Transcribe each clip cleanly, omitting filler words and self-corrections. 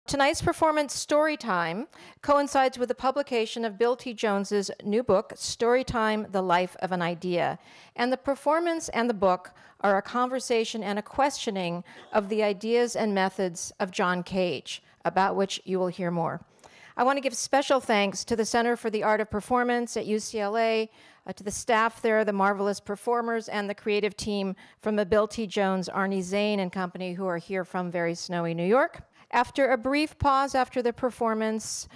Tonight's performance, Storytime, coincides with the publication of Bill T. Jones's new book, Storytime, The Life of an Idea. And the performance and the book are a conversation and a questioning of the ideas and methods of John Cage, about which you will hear more. I want to give special thanks to the Center for the Art of Performance at UCLA, to the staff there, the marvelous performers, and the creative team from the Bill T. Jones, Arnie Zane and company, who are here from very snowy New York. After a brief pause after the performance,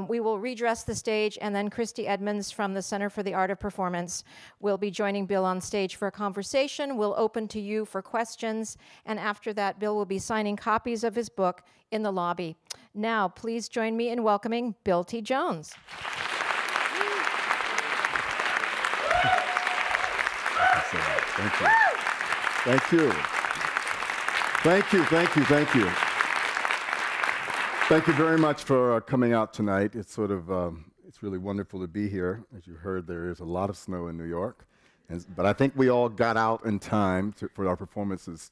we will redress the stage, and then Christy Edmonds from the Center for the Art of Performance will be joining Bill on stage for a conversation. We'll open to you for questions, and after that, Bill will be signing copies of his book in the lobby. Now, please join me in welcoming Bill T. Jones. Thank you. Thank you. Thank you, thank you, thank you. Thank you very much for coming out tonight. It's it's really wonderful to be here. As you heard, there is a lot of snow in New York, but I think we all got out in time for our performances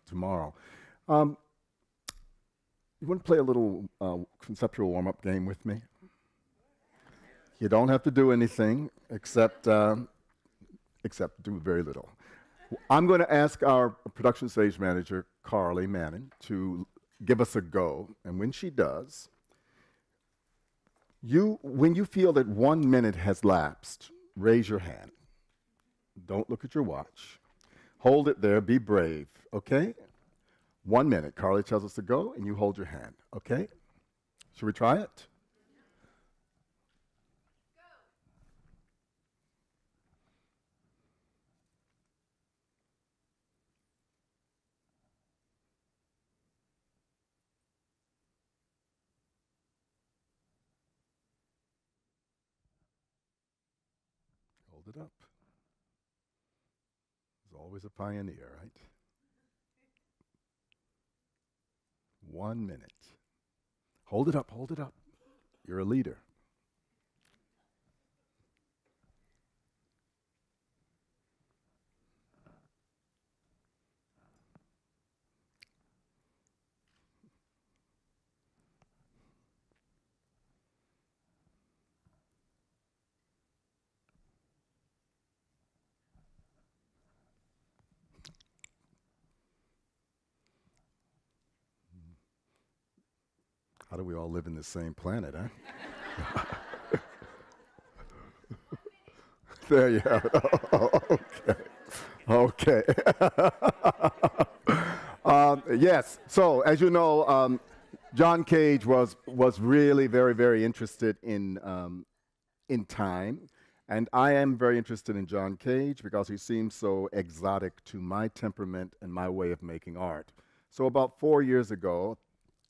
tomorrow. You want to play a little conceptual warm-up game with me? You don't have to do anything except do very little. I'm going to ask our production stage manager, Carly Manning, to give us a go, and when she does, when you feel that 1 minute has lapsed, raise your hand. Don't look at your watch. Hold it there, be brave, okay? 1 minute. Carly tells us to go, and you hold your hand, okay? Should we try it? Hold it up. There's always a pioneer, right? 1 minute. Hold it up, hold it up. You're a leader. How do we all live in the same planet, huh? There you have it. Okay. Yes. So, as you know, John Cage was really very, very interested in time, and I am very interested in John Cage because he seems so exotic to my temperament and my way of making art. So, about 4 years ago,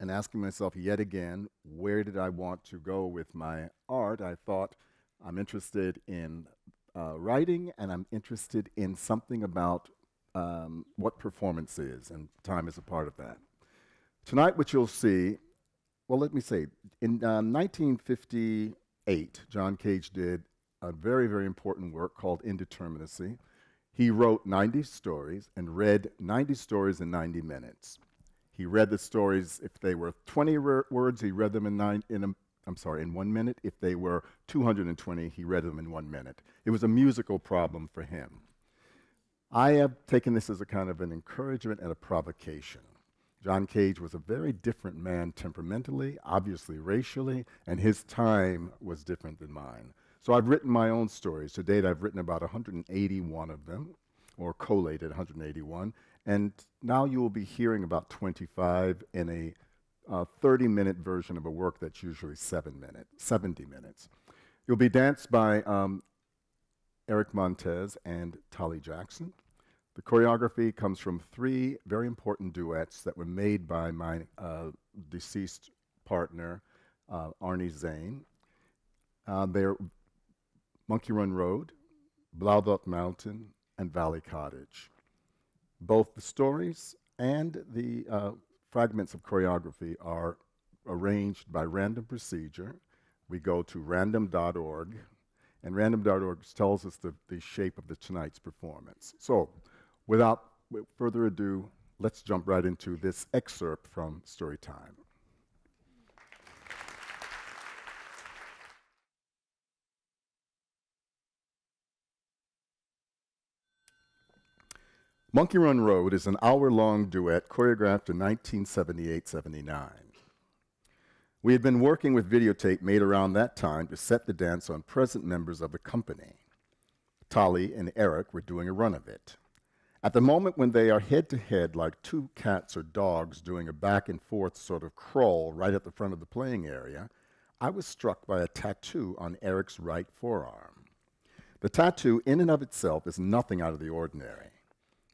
and asking myself yet again, where did I want to go with my art? I thought, I'm interested in writing, and I'm interested in something about what performance is, and time is a part of that. Tonight, what you'll see, well, let me say, in 1958, John Cage did a very, very important work called Indeterminacy. He wrote 90 stories and read 90 stories in 90 minutes. He read the stories, if they were 20 words, he read them in 1 minute. If they were 220, he read them in 1 minute. It was a musical problem for him. I have taken this as a kind of an encouragement and a provocation. John Cage was a very different man temperamentally, obviously racially, and his time was different than mine. So I've written my own stories. To date, I've written about 181 of them, or collated 181. And now you will be hearing about 25 in a 30-minute version of a work that's usually 70 minutes. You'll be danced by Eric Montez and Tolly Jackson. The choreography comes from 3 very important duets that were made by my deceased partner, Arnie Zane. They're Monkey Run Road, Blaudot Mountain, and Valley Cottage. Both the stories and the fragments of choreography are arranged by random procedure. We go to random.org, and random.org tells us the shape of tonight's performance. So, without further ado, let's jump right into this excerpt from Storytime. Monkey Run Road is an hour-long duet choreographed in 1978-79. We had been working with videotape made around that time to set the dance on present members of the company. Tali and Eric were doing a run of it. At the moment when they are head-to-head like two cats or dogs doing a back-and-forth sort of crawl right at the front of the playing area, I was struck by a tattoo on Eric's right forearm. The tattoo in and of itself is nothing out of the ordinary.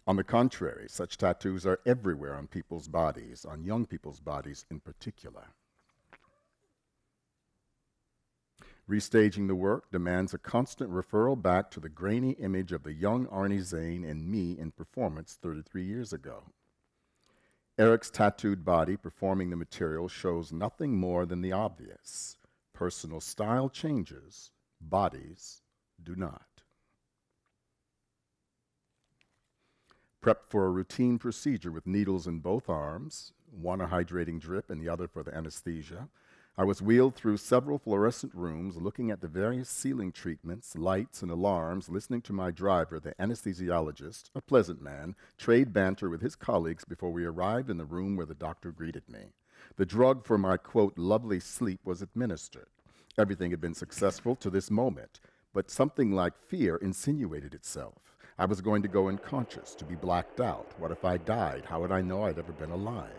On the contrary, such tattoos are everywhere on people's bodies, on young people's bodies in particular. Restaging the work demands a constant referral back to the grainy image of the young Arnie Zane and me in performance 33 years ago. Eric's tattooed body performing the material shows nothing more than the obvious. Personal style changes, bodies do not. Prepped for a routine procedure with needles in both arms, one a hydrating drip and the other for the anesthesia, I was wheeled through several fluorescent rooms, looking at the various ceiling treatments, lights, and alarms, listening to my driver, the anesthesiologist, a pleasant man, trade banter with his colleagues before we arrived in the room where the doctor greeted me. The drug for my, quote, lovely sleep was administered. Everything had been successful to this moment, but something like fear insinuated itself. I was going to go unconscious, to be blacked out. What if I died? How would I know I'd ever been alive?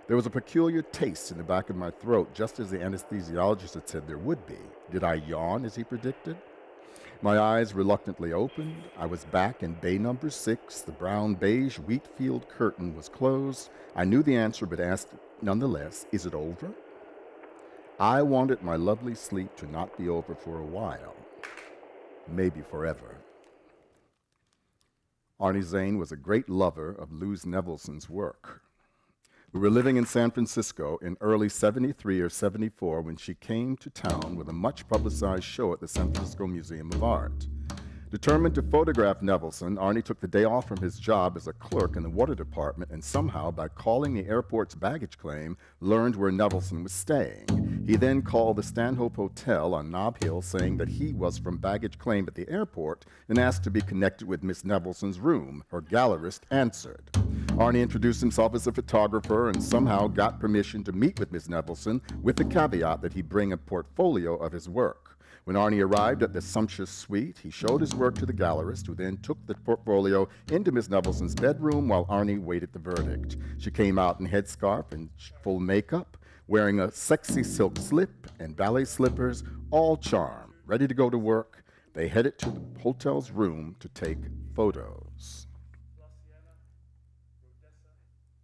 There was a peculiar taste in the back of my throat, just as the anesthesiologist had said there would be. Did I yawn, as he predicted? My eyes reluctantly opened. I was back in bay number 6. The brown beige wheat field curtain was closed. I knew the answer, but asked nonetheless, is it over? I wanted my lovely sleep to not be over for a while, maybe forever. Arnie Zane was a great lover of Luz Nevelson's work. We were living in San Francisco in early 73 or 74 when she came to town with a much-publicized show at the San Francisco Museum of Art. Determined to photograph Nevelson, Arnie took the day off from his job as a clerk in the water department and somehow, by calling the airport's baggage claim, learned where Nevelson was staying. He then called the Stanhope Hotel on Nob Hill saying that he was from baggage claim at the airport and asked to be connected with Miss Nevelson's room. Her gallerist answered. Arnie introduced himself as a photographer and somehow got permission to meet with Miss Nevelson with the caveat that he bring a portfolio of his work. When Arnie arrived at the sumptuous suite, he showed his work to the gallerist, who then took the portfolio into Miss Nevelson's bedroom while Arnie waited the verdict. She came out in headscarf and full makeup, wearing a sexy silk slip and ballet slippers, all charm, ready to go to work. They headed to the hotel's room to take photos.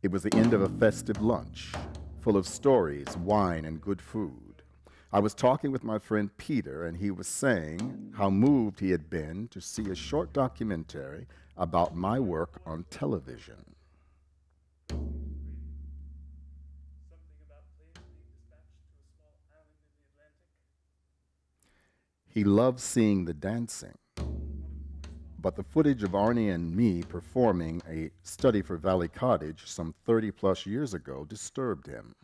It was the end of a festive lunch, full of stories, wine, and good food. I was talking with my friend Peter, and he was saying how moved he had been to see a short documentary about my work on television. He loved seeing the dancing, but the footage of Arnie and me performing a study for Valley Cottage some 30-plus years ago disturbed him.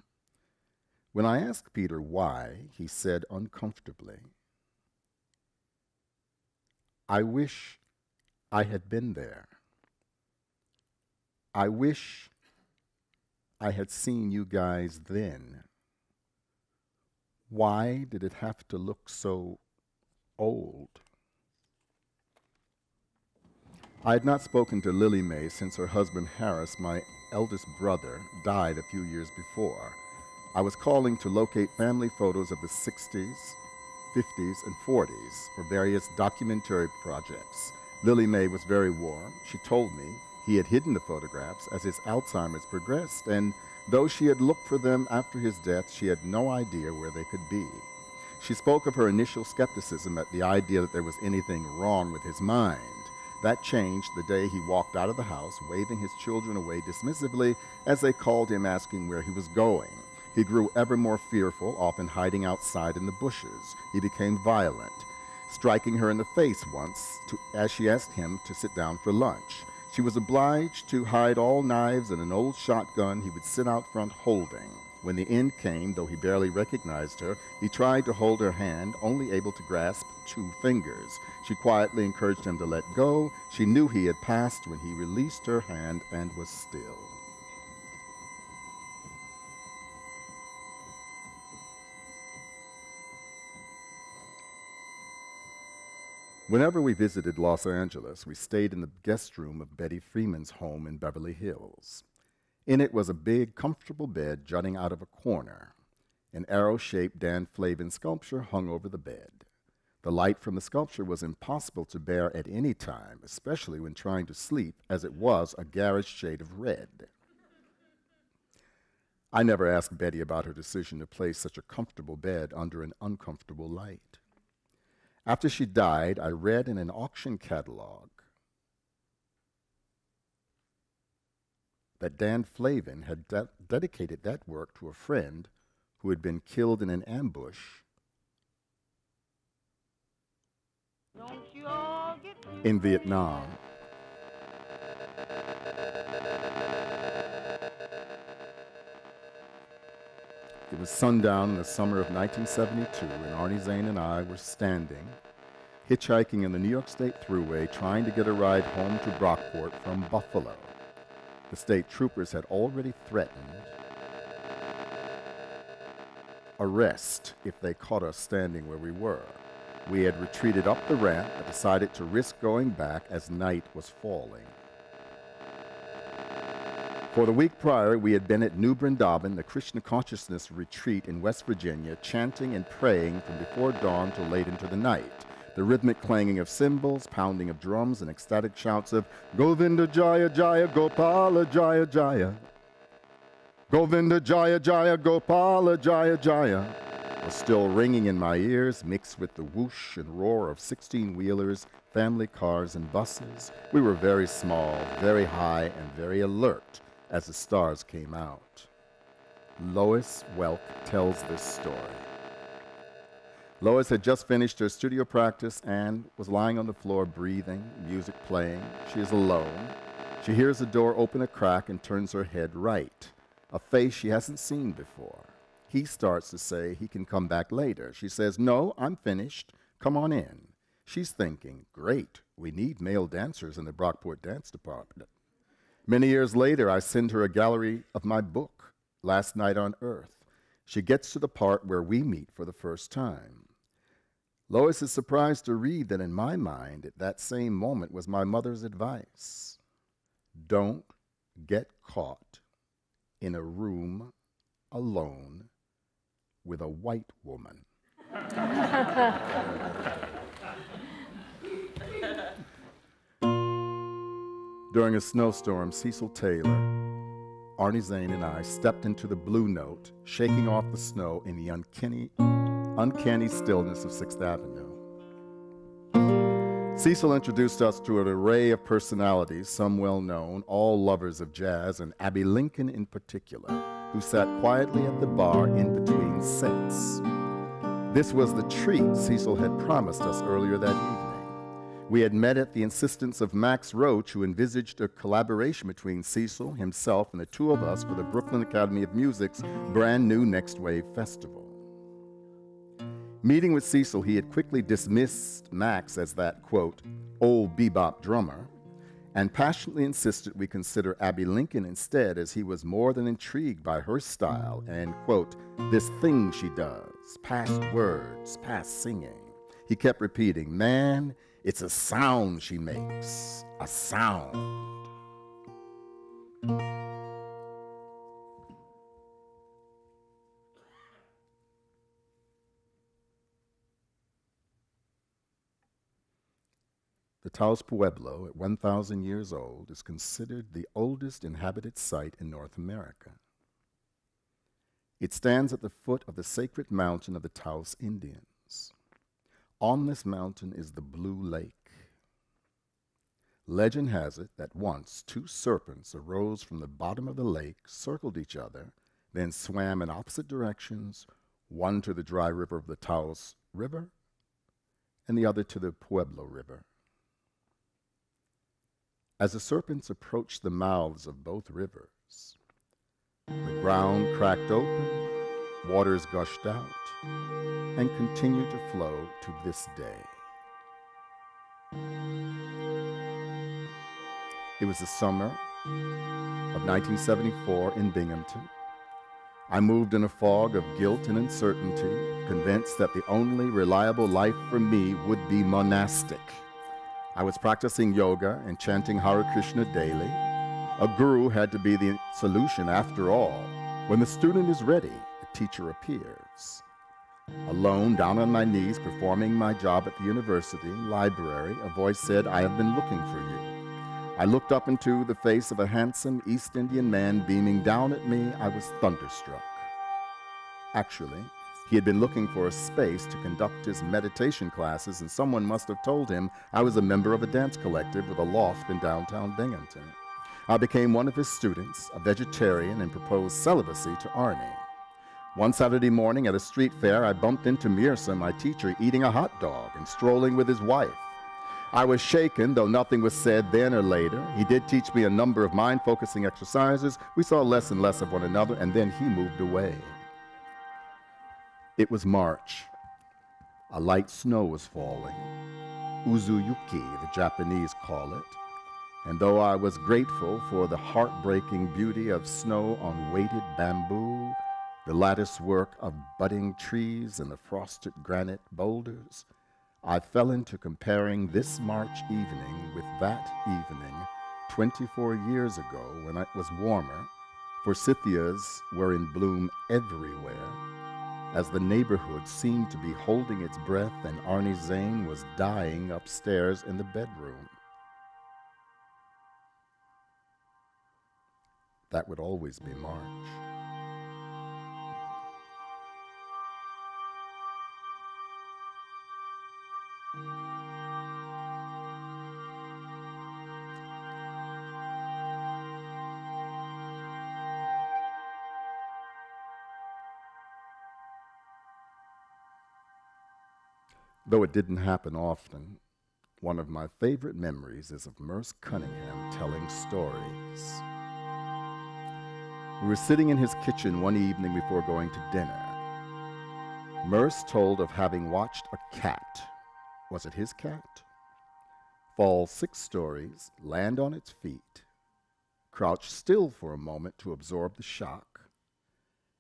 When I asked Peter why, he said uncomfortably, I wish I had been there. I wish I had seen you guys then. Why did it have to look so old? I had not spoken to Lily Mae since her husband Harris, my eldest brother, died a few years before. I was calling to locate family photos of the 60s, 50s, and 40s for various documentary projects. Lily Mae was very warm. She told me he had hidden the photographs as his Alzheimer's progressed, and though she had looked for them after his death, she had no idea where they could be. She spoke of her initial skepticism at the idea that there was anything wrong with his mind. That changed the day he walked out of the house, waving his children away dismissively as they called him asking where he was going. He grew ever more fearful, often hiding outside in the bushes. He became violent, striking her in the face once as she asked him to sit down for lunch. She was obliged to hide all knives and an old shotgun he would sit out front holding. When the end came, though he barely recognized her, he tried to hold her hand, only able to grasp 2 fingers. She quietly encouraged him to let go. She knew he had passed when he released her hand and was still. Whenever we visited Los Angeles, we stayed in the guest room of Betty Freeman's home in Beverly Hills. In it was a big, comfortable bed jutting out of a corner. An arrow-shaped Dan Flavin sculpture hung over the bed. The light from the sculpture was impossible to bear at any time, especially when trying to sleep, as it was a garish shade of red. I never asked Betty about her decision to place such a comfortable bed under an uncomfortable light. After she died, I read in an auction catalog that Dan Flavin had dedicated that work to a friend who had been killed in an ambush in Vietnam. It was sundown in the summer of 1972, and Arnie Zane and I were standing, hitchhiking in the New York State Thruway, trying to get a ride home to Brockport from Buffalo. The state troopers had already threatened arrest if they caught us standing where we were. We had retreated up the ramp but decided to risk going back as night was falling. For the week prior, we had been at New Brindaban, the Krishna consciousness retreat in West Virginia, chanting and praying from before dawn till late into the night. The rhythmic clanging of cymbals, pounding of drums, and ecstatic shouts of Govinda Jaya Jaya Gopala Jaya Jaya. Govinda Jaya Jaya Gopala Jaya Jaya was still ringing in my ears, mixed with the whoosh and roar of 16-wheelers, family cars, and buses. We were very small, very high, and very alert as the stars came out. Lois Welk tells this story. Lois had just finished her studio practice and was lying on the floor breathing, music playing. She is alone. She hears the door open a crack and turns her head right, a face she hasn't seen before. He starts to say he can come back later. She says, "No, I'm finished. Come on in." She's thinking, great, we need male dancers in the Brockport Dance Department. Many years later, I send her a gallery of my book, Last Night on Earth. She gets to the part where we meet for the first time. Lois is surprised to read that in my mind, at that same moment, was my mother's advice. Don't get caught in a room alone with a white woman. During a snowstorm, Cecil Taylor, Arnie Zane, and I stepped into the Blue Note, shaking off the snow in the uncanny stillness of 6th Avenue. Cecil introduced us to an array of personalities, some well-known, all lovers of jazz, and Abby Lincoln in particular, who sat quietly at the bar in between sets. This was the treat Cecil had promised us earlier that evening. We had met at the insistence of Max Roach, who envisaged a collaboration between Cecil, himself, and the two of us for the Brooklyn Academy of Music's brand new Next Wave Festival. Meeting with Cecil, he had quickly dismissed Max as that, quote, old bebop drummer, and passionately insisted we consider Abby Lincoln instead, as he was more than intrigued by her style and, quote, this thing she does, past words, past singing. He kept repeating, man, it's a sound she makes, a sound. The Taos Pueblo, at 1,000 years old, is considered the oldest inhabited site in North America. It stands at the foot of the sacred mountain of the Taos Indians. On this mountain is the Blue Lake. Legend has it that once 2 serpents arose from the bottom of the lake, circled each other, then swam in opposite directions, one to the dry river of the Taos River and the other to the Pueblo River. As the serpents approached the mouths of both rivers, The ground cracked open, waters gushed out, and continue to flow to this day. It was the summer of 1974 in Binghamton. I moved in a fog of guilt and uncertainty, convinced that the only reliable life for me would be monastic. I was practicing yoga and chanting Hare Krishna daily. A guru had to be the solution after all. When the student is ready, the teacher appears. Alone, down on my knees, performing my job at the university library, a voice said, "I have been looking for you." I looked up into the face of a handsome East Indian man beaming down at me. I was thunderstruck. Actually, he had been looking for a space to conduct his meditation classes, and someone must have told him I was a member of a dance collective with a loft in downtown Binghamton. I became one of his students, a vegetarian, and proposed celibacy to Arnie. One Saturday morning at a street fair, I bumped into Mirza, my teacher, eating a hot dog and strolling with his wife. I was shaken, though nothing was said then or later. He did teach me a number of mind-focusing exercises. We saw less and less of one another, and then he moved away. It was March. A light snow was falling. Uzuyuki, the Japanese call it. And though I was grateful for the heartbreaking beauty of snow on weighted bamboo, the lattice work of budding trees and the frosted granite boulders, I fell into comparing this March evening with that evening 24 years ago when it was warmer. Forsythias were in bloom everywhere, as the neighborhood seemed to be holding its breath and Arnie Zane was dying upstairs in the bedroom. That would always be March. Though it didn't happen often, one of my favorite memories is of Merce Cunningham telling stories. We were sitting in his kitchen one evening before going to dinner. Merce told of having watched a cat, was it his cat, fall 6 stories, land on its feet, crouch still for a moment to absorb the shock,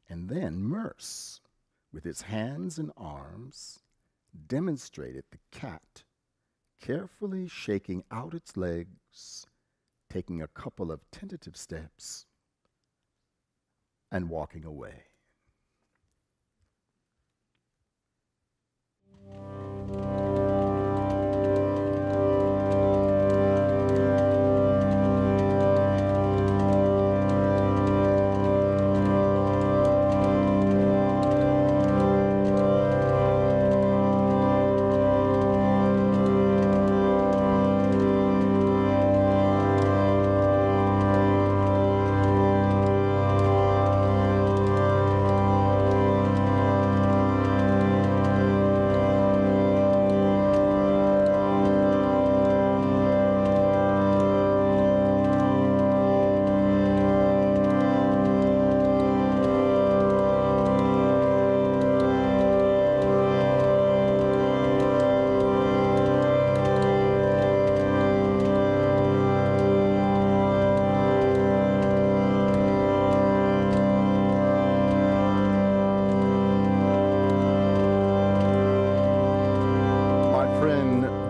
and then Merce, with his hands and arms, demonstrated the cat carefully shaking out its legs, taking a couple of tentative steps, and walking away.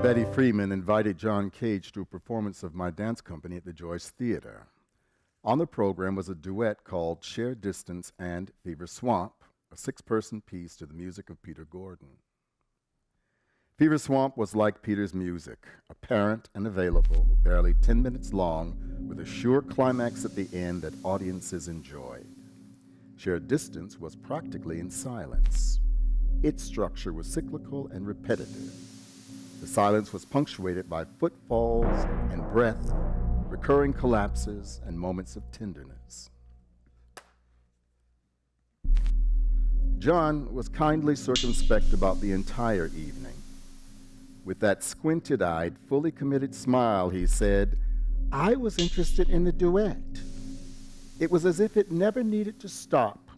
Betty Freeman invited John Cage to a performance of my dance company at the Joyce Theater. On the program was a duet called Share Distance and Fever Swamp, a 6-person piece to the music of Peter Gordon. Fever Swamp was like Peter's music, apparent and available, barely 10 minutes long, with a sure climax at the end that audiences enjoyed. Share Distance was practically in silence. Its structure was cyclical and repetitive. The silence was punctuated by footfalls and breath, recurring collapses, and moments of tenderness. John was kindly circumspect about the entire evening. With that squinted-eyed, fully committed smile, he said, "I was interested in the duet." It was as if it never needed to stop.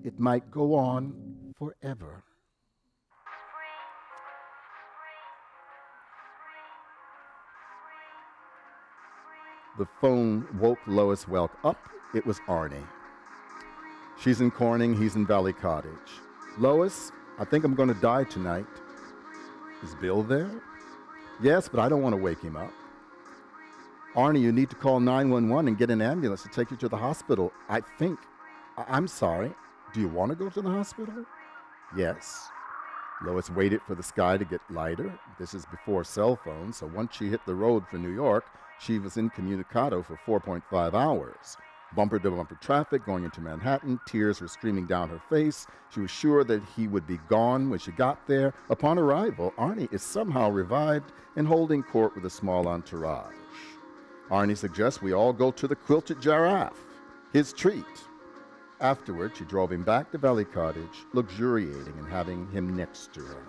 It might go on forever. The phone woke Lois Welk up. It was Arnie. She's in Corning, he's in Valley Cottage. Lois, I think I'm going to die tonight. Is Bill there? Yes, but I don't want to wake him up. Arnie, you need to call 911 and get an ambulance to take you to the hospital. I'm sorry. Do you want to go to the hospital? Yes. Lois waited for the sky to get lighter. This is before cell phones, so once she hit the road for New York, she was incommunicado for 4.5 hours. Bumper-to-bumper traffic going into Manhattan. Tears were streaming down her face. She was sure that he would be gone when she got there. Upon arrival, Arnie is somehow revived and holding court with a small entourage. Arnie suggests we all go to the Quilted Giraffe, his treat. Afterward, she drove him back to Valley Cottage, luxuriating in having him next to her.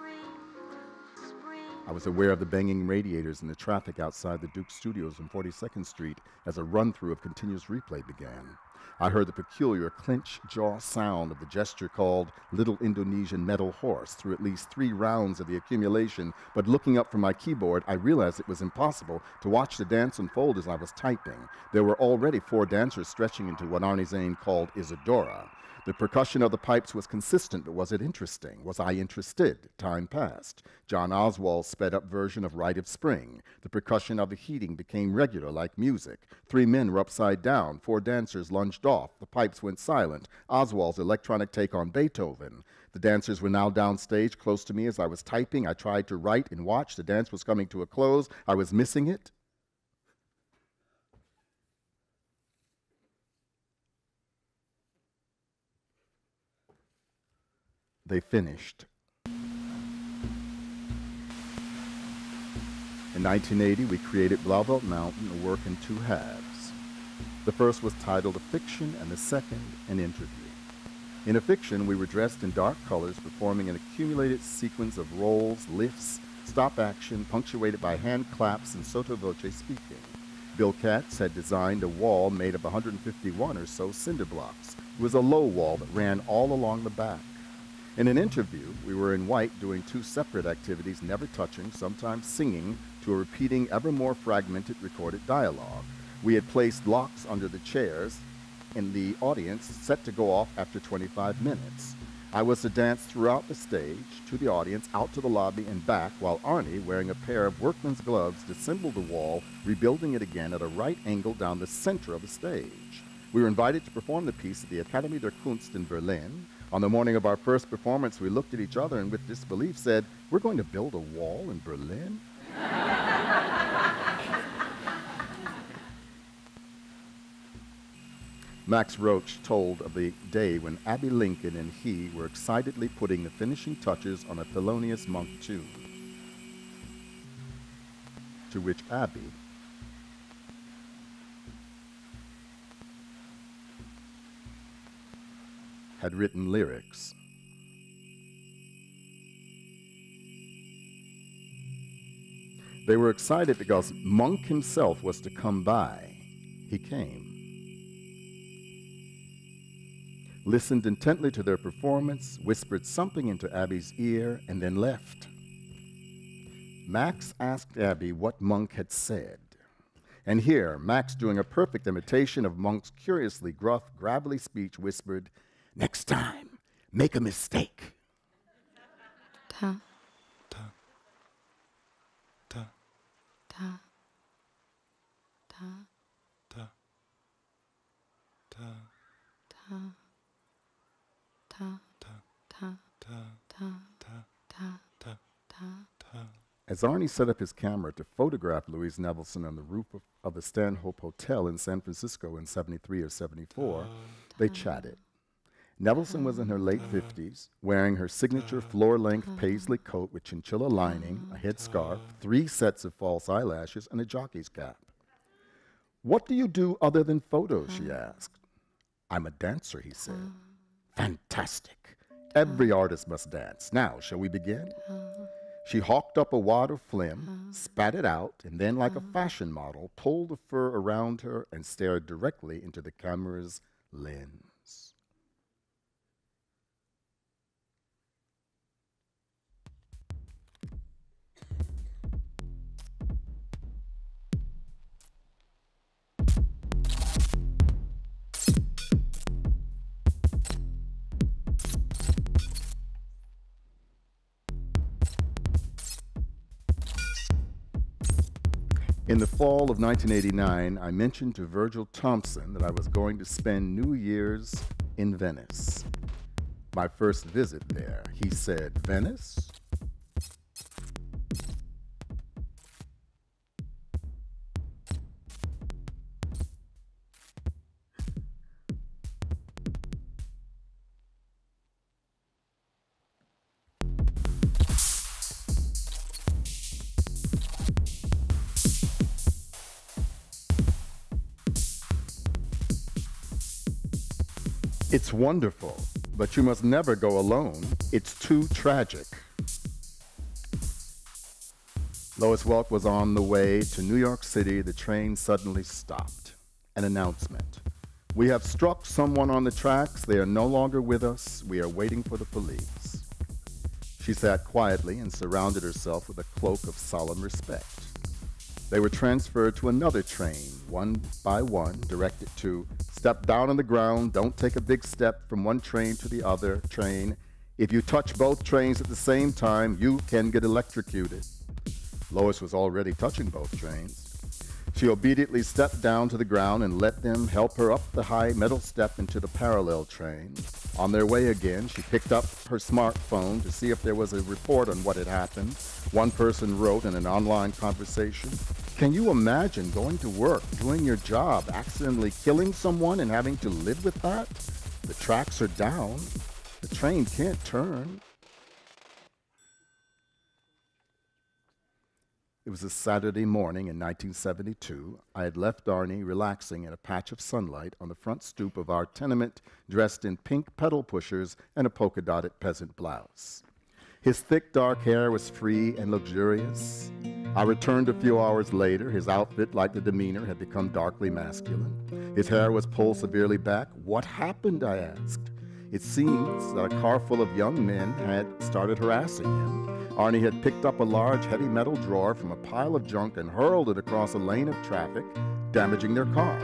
I was aware of the banging radiators and the traffic outside the Duke Studios on 42nd Street as a run-through of continuous replay began. I heard the peculiar clench-jaw sound of the gesture called Little Indonesian Metal Horse through at least 3 rounds of the accumulation, but looking up from my keyboard, I realized it was impossible to watch the dance unfold as I was typing. There were already 4 dancers stretching into what Arnie Zane called Isadora. The percussion of the pipes was consistent, but was it interesting? Was I interested? Time passed. John Oswald's sped-up version of Rite of Spring. The percussion of the heating became regular, like music. 3 men were upside down. 4 dancers lunged off. The pipes went silent. Oswald's electronic take on Beethoven. The dancers were now downstage, close to me as I was typing. I tried to write and watch. The dance was coming to a close. I was missing it. They finished. In 1980, we created Blauvelt Mountain, a work in 2 halves. The first was titled A Fiction, and the second, An Interview. In A Fiction, we were dressed in dark colors, performing an accumulated sequence of rolls, lifts, stop action, punctuated by hand claps and sotto voce speaking. Bill Katz had designed a wall made of 151 or so cinder blocks. It was a low wall that ran all along the back. In An Interview, we were in white doing 2 separate activities, never touching, sometimes singing, to a repeating, ever more fragmented recorded dialogue. We had placed locks under the chairs in the audience, set to go off after 25 minutes. I was to dance throughout the stage, to the audience, out to the lobby and back, while Arnie, wearing a pair of workman's gloves, disassembled the wall, rebuilding it again at a right angle down the center of the stage. We were invited to perform the piece at the Akademie der Kunst in Berlin. On the morning of our first performance, we looked at each other and with disbelief said, "We're going to build a wall in Berlin?" Max Roach told of the day when Abbey Lincoln and he were excitedly putting the finishing touches on a Thelonious Monk tune, to which Abbey had written lyrics. They were excited because Monk himself was to come by. He came. Listened intently to their performance, whispered something into Abby's ear, and then left. Max asked Abby what Monk had said. And here, Max, doing a perfect imitation of Monk's curiously gruff, gravelly speech, whispered, "Next time, make a mistake." Ta. Ta. Ta. Ta. Ta. Ta. Ta. Ta. Ta. Ta. Ta. Ta. Ta. Ta. As Arnie set up his camera to photograph Louise Nevelson on the roof of the Stanhope Hotel in San Francisco in 73 or 74, they chatted. Nevelson was in her late 50s, wearing her signature floor-length paisley coat with chinchilla lining, a headscarf, 3 sets of false eyelashes, and a jockey's cap. "What do you do other than photos?" she asked. "I'm a dancer," he said. "Fantastic. Every artist must dance. Now, shall we begin?" She hawked up a wad of phlegm, spat it out, and then, like a fashion model, pulled the fur around her and stared directly into the camera's lens. In the fall of 1989, I mentioned to Virgil Thompson that I was going to spend New Year's in Venice. My first visit there, he said, "Venice?" It's wonderful, but you must never go alone. It's too tragic. Lois Welk was on the way to New York City. The train suddenly stopped. An announcement. "We have struck someone on the tracks. They are no longer with us. We are waiting for the police." She sat quietly and surrounded herself with a cloak of solemn respect. They were transferred to another train, one by one, directed to step down on the ground, don't take a big step from one train to the other train. If you touch both trains at the same time, you can get electrocuted. Lois was already touching both trains. She obediently stepped down to the ground and let them help her up the high metal step into the parallel train. On their way again, she picked up her smartphone to see if there was a report on what had happened. One person wrote in an online conversation, "Can you imagine going to work, doing your job, accidentally killing someone and having to live with that? The tracks are down. The train can't turn." It was a Saturday morning in 1972. I had left Arnie relaxing in a patch of sunlight on the front stoop of our tenement, dressed in pink pedal pushers and a polka-dotted peasant blouse. His thick, dark hair was free and luxurious. I returned a few hours later. His outfit, like the demeanor, had become darkly masculine. His hair was pulled severely back. "What happened?" I asked. It seems that a car full of young men had started harassing him. Arnie had picked up a large, heavy metal drawer from a pile of junk and hurled it across a lane of traffic, damaging their car.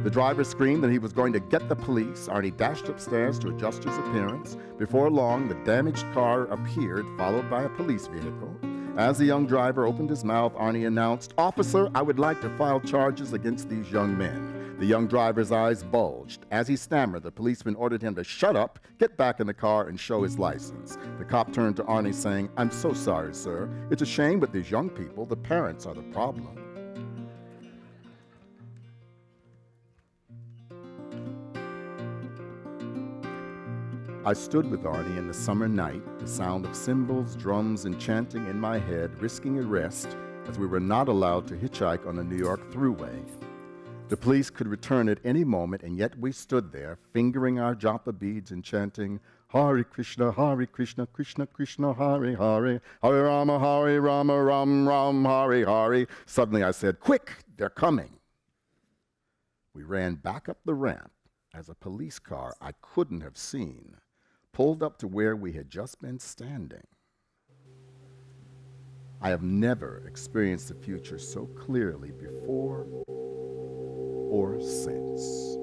The driver screamed that he was going to get the police. Arnie dashed upstairs to adjust his appearance. Before long, the damaged car appeared, followed by a police vehicle. As the young driver opened his mouth, Arnie announced, "Officer, I would like to file charges against these young men." The young driver's eyes bulged. As he stammered, the policeman ordered him to shut up, get back in the car, and show his license. The cop turned to Arnie saying, "I'm so sorry, sir. It's a shame with these young people. The parents are the problem." I stood with Arnie in the summer night, the sound of cymbals, drums, and chanting in my head, risking arrest as we were not allowed to hitchhike on the New York Thruway. The police could return at any moment, and yet we stood there, fingering our japa beads and chanting, "Hare Krishna, Krishna Krishna, Hare Hare, Hare Rama, Ram Ram, Hare Hare." Suddenly I said, "Quick, they're coming." We ran back up the ramp as a police car I couldn't have seen pulled up to where we had just been standing. I have never experienced the future so clearly before or since.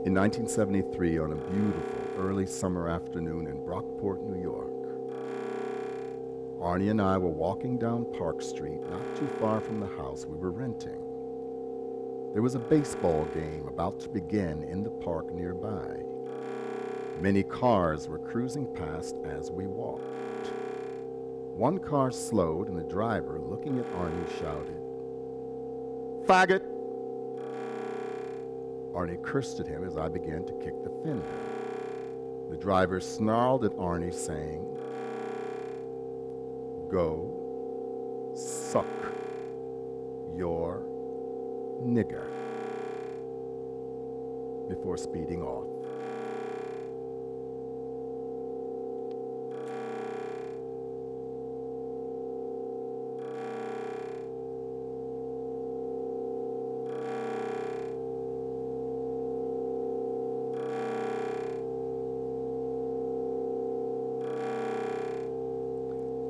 In 1973, on a beautiful early summer afternoon in Brockport, New York, Arnie and I were walking down Park Street, not too far from the house we were renting. There was a baseball game about to begin in the park nearby. Many cars were cruising past as we walked. One car slowed, and the driver, looking at Arnie, shouted, "Faggot!" Arnie cursed at him as I began to kick the fender. The driver snarled at Arnie, saying, "Go suck your nigger," before speeding off.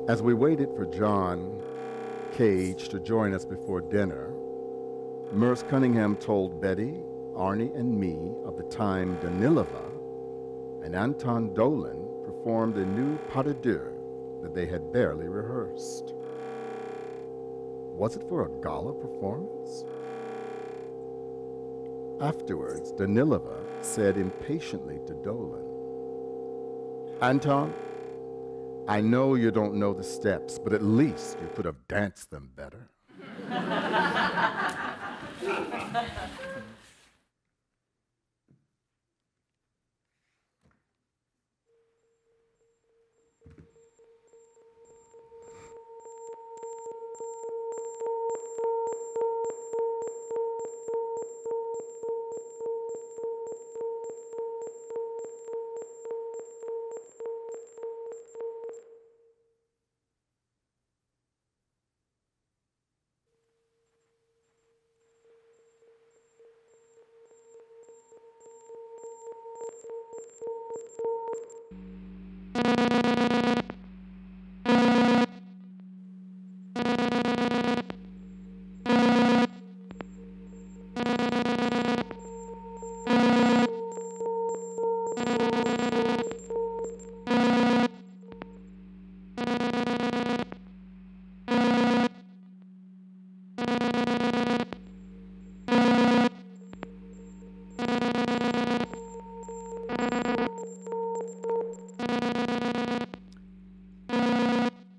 As we waited for John Cage to join us before dinner, Merce Cunningham told Betty, Arnie, and me of the time Danilova and Anton Dolan performed a new pas de deux that they had barely rehearsed. Was it for a gala performance? Afterwards, Danilova said impatiently to Dolan, "Anton, I know you don't know the steps, but at least you could have danced them better."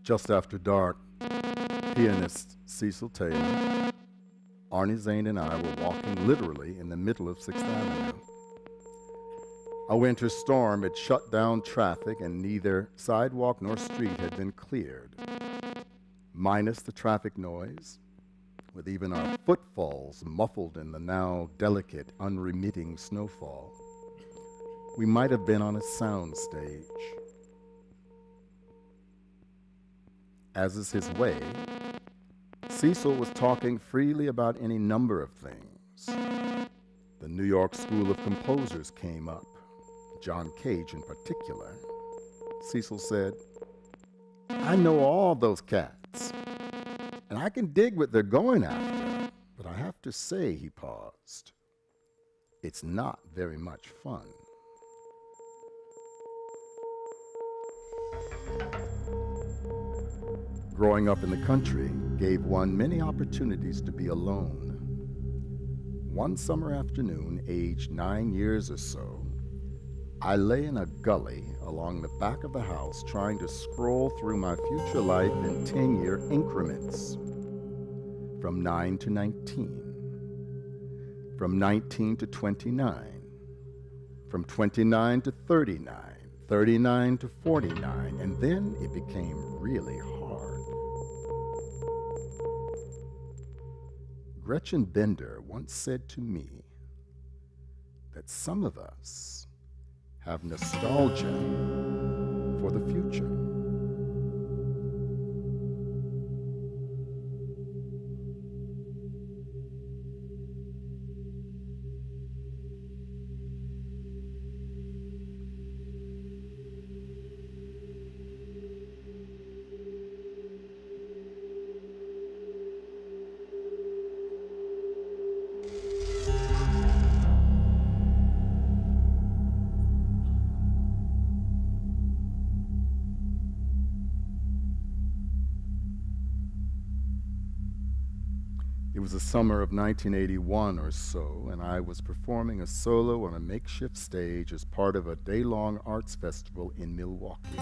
Just after dark, pianist Cecil Taylor, Arnie Zane, and I were walking literally in the middle of 6th Avenue. A winter storm had shut down traffic, and neither sidewalk nor street had been cleared. Minus the traffic noise, with even our footfalls muffled in the now delicate, unremitting snowfall, we might have been on a sound stage. As is his way, Cecil was talking freely about any number of things. The New York School of Composers came up, John Cage in particular. Cecil said, "I know all those cats, and I can dig what they're going after, but I have to say," he paused, "it's not very much fun." Growing up in the country gave one many opportunities to be alone. One summer afternoon, aged 9 years or so, I lay in a gully along the back of the house trying to scroll through my future life in 10-year increments. From 9 to 19. From 19 to 29. From 29 to 39. 39 to 49. And then it became really hard. Gretchen Bender once said to me that some of us have nostalgia for the future. It was the summer of 1981 or so, and I was performing a solo on a makeshift stage as part of a day-long arts festival in Milwaukee.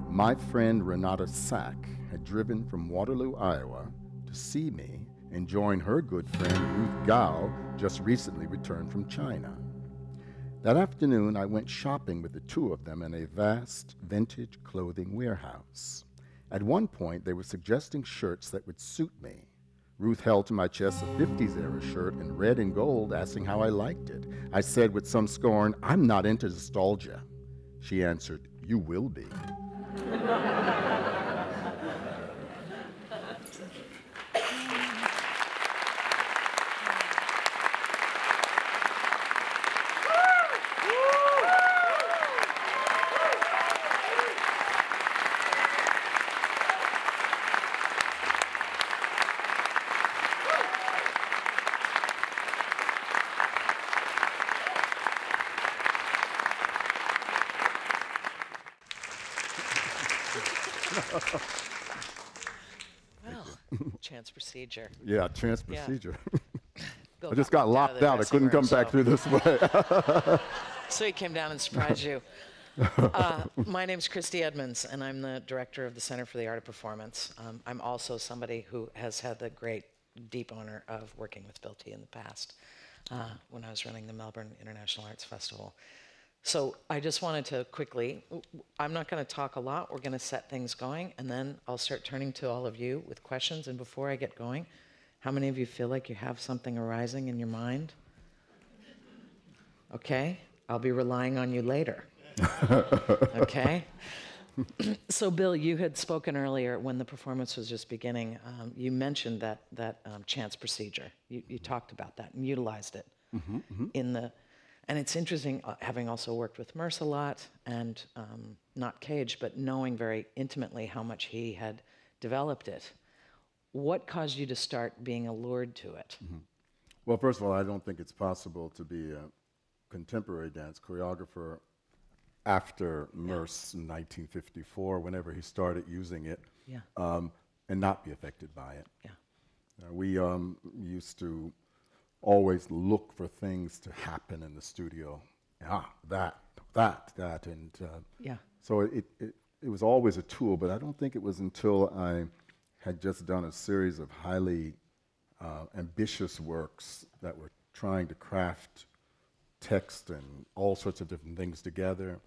My friend Renata Sack had driven from Waterloo, Iowa, to see me and join her good friend Ruth Gao, just recently returned from China. That afternoon, I went shopping with the two of them in a vast vintage clothing warehouse. At one point, they were suggesting shirts that would suit me. Ruth held to my chest a 50s era shirt in red and gold, asking how I liked it. I said with some scorn, "I'm not into nostalgia." She answered, "You will be." Well, chance procedure. Yeah, chance Yeah. procedure. Bill I just got locked locked of the out. I dressing couldn't come room, back so- through this way. So he came down and surprised you. My name's Christy Edmonds, and I'm the director of the Center for the Art of Performance. I'm also somebody who has had the great, deep honor of working with Bill T in the past when I was running the Melbourne International Arts Festival. So I just wanted to quickly, I'm not going to talk a lot. We're going to set things going, and then I'll start turning to all of you with questions. And before I get going, how many of you feel like you have something arising in your mind? Okay, I'll be relying on you later. Okay? So Bill, you had spoken earlier when the performance was just beginning. You mentioned that chance procedure. You talked about that and utilized it in the... And it's interesting, having also worked with Merce a lot, and not Cage, but knowing very intimately how much he had developed it. What caused you to start being allured to it? Well, first of all, I don't think it's possible to be a contemporary dance choreographer after Merce in 1954, whenever he started using it, Yeah. and not be affected by it. Yeah. We used to always look for things to happen in the studio. That, and Yeah. so it was always a tool, but I don't think it was until I had just done a series of highly ambitious works that were trying to craft text and all sorts of different things together.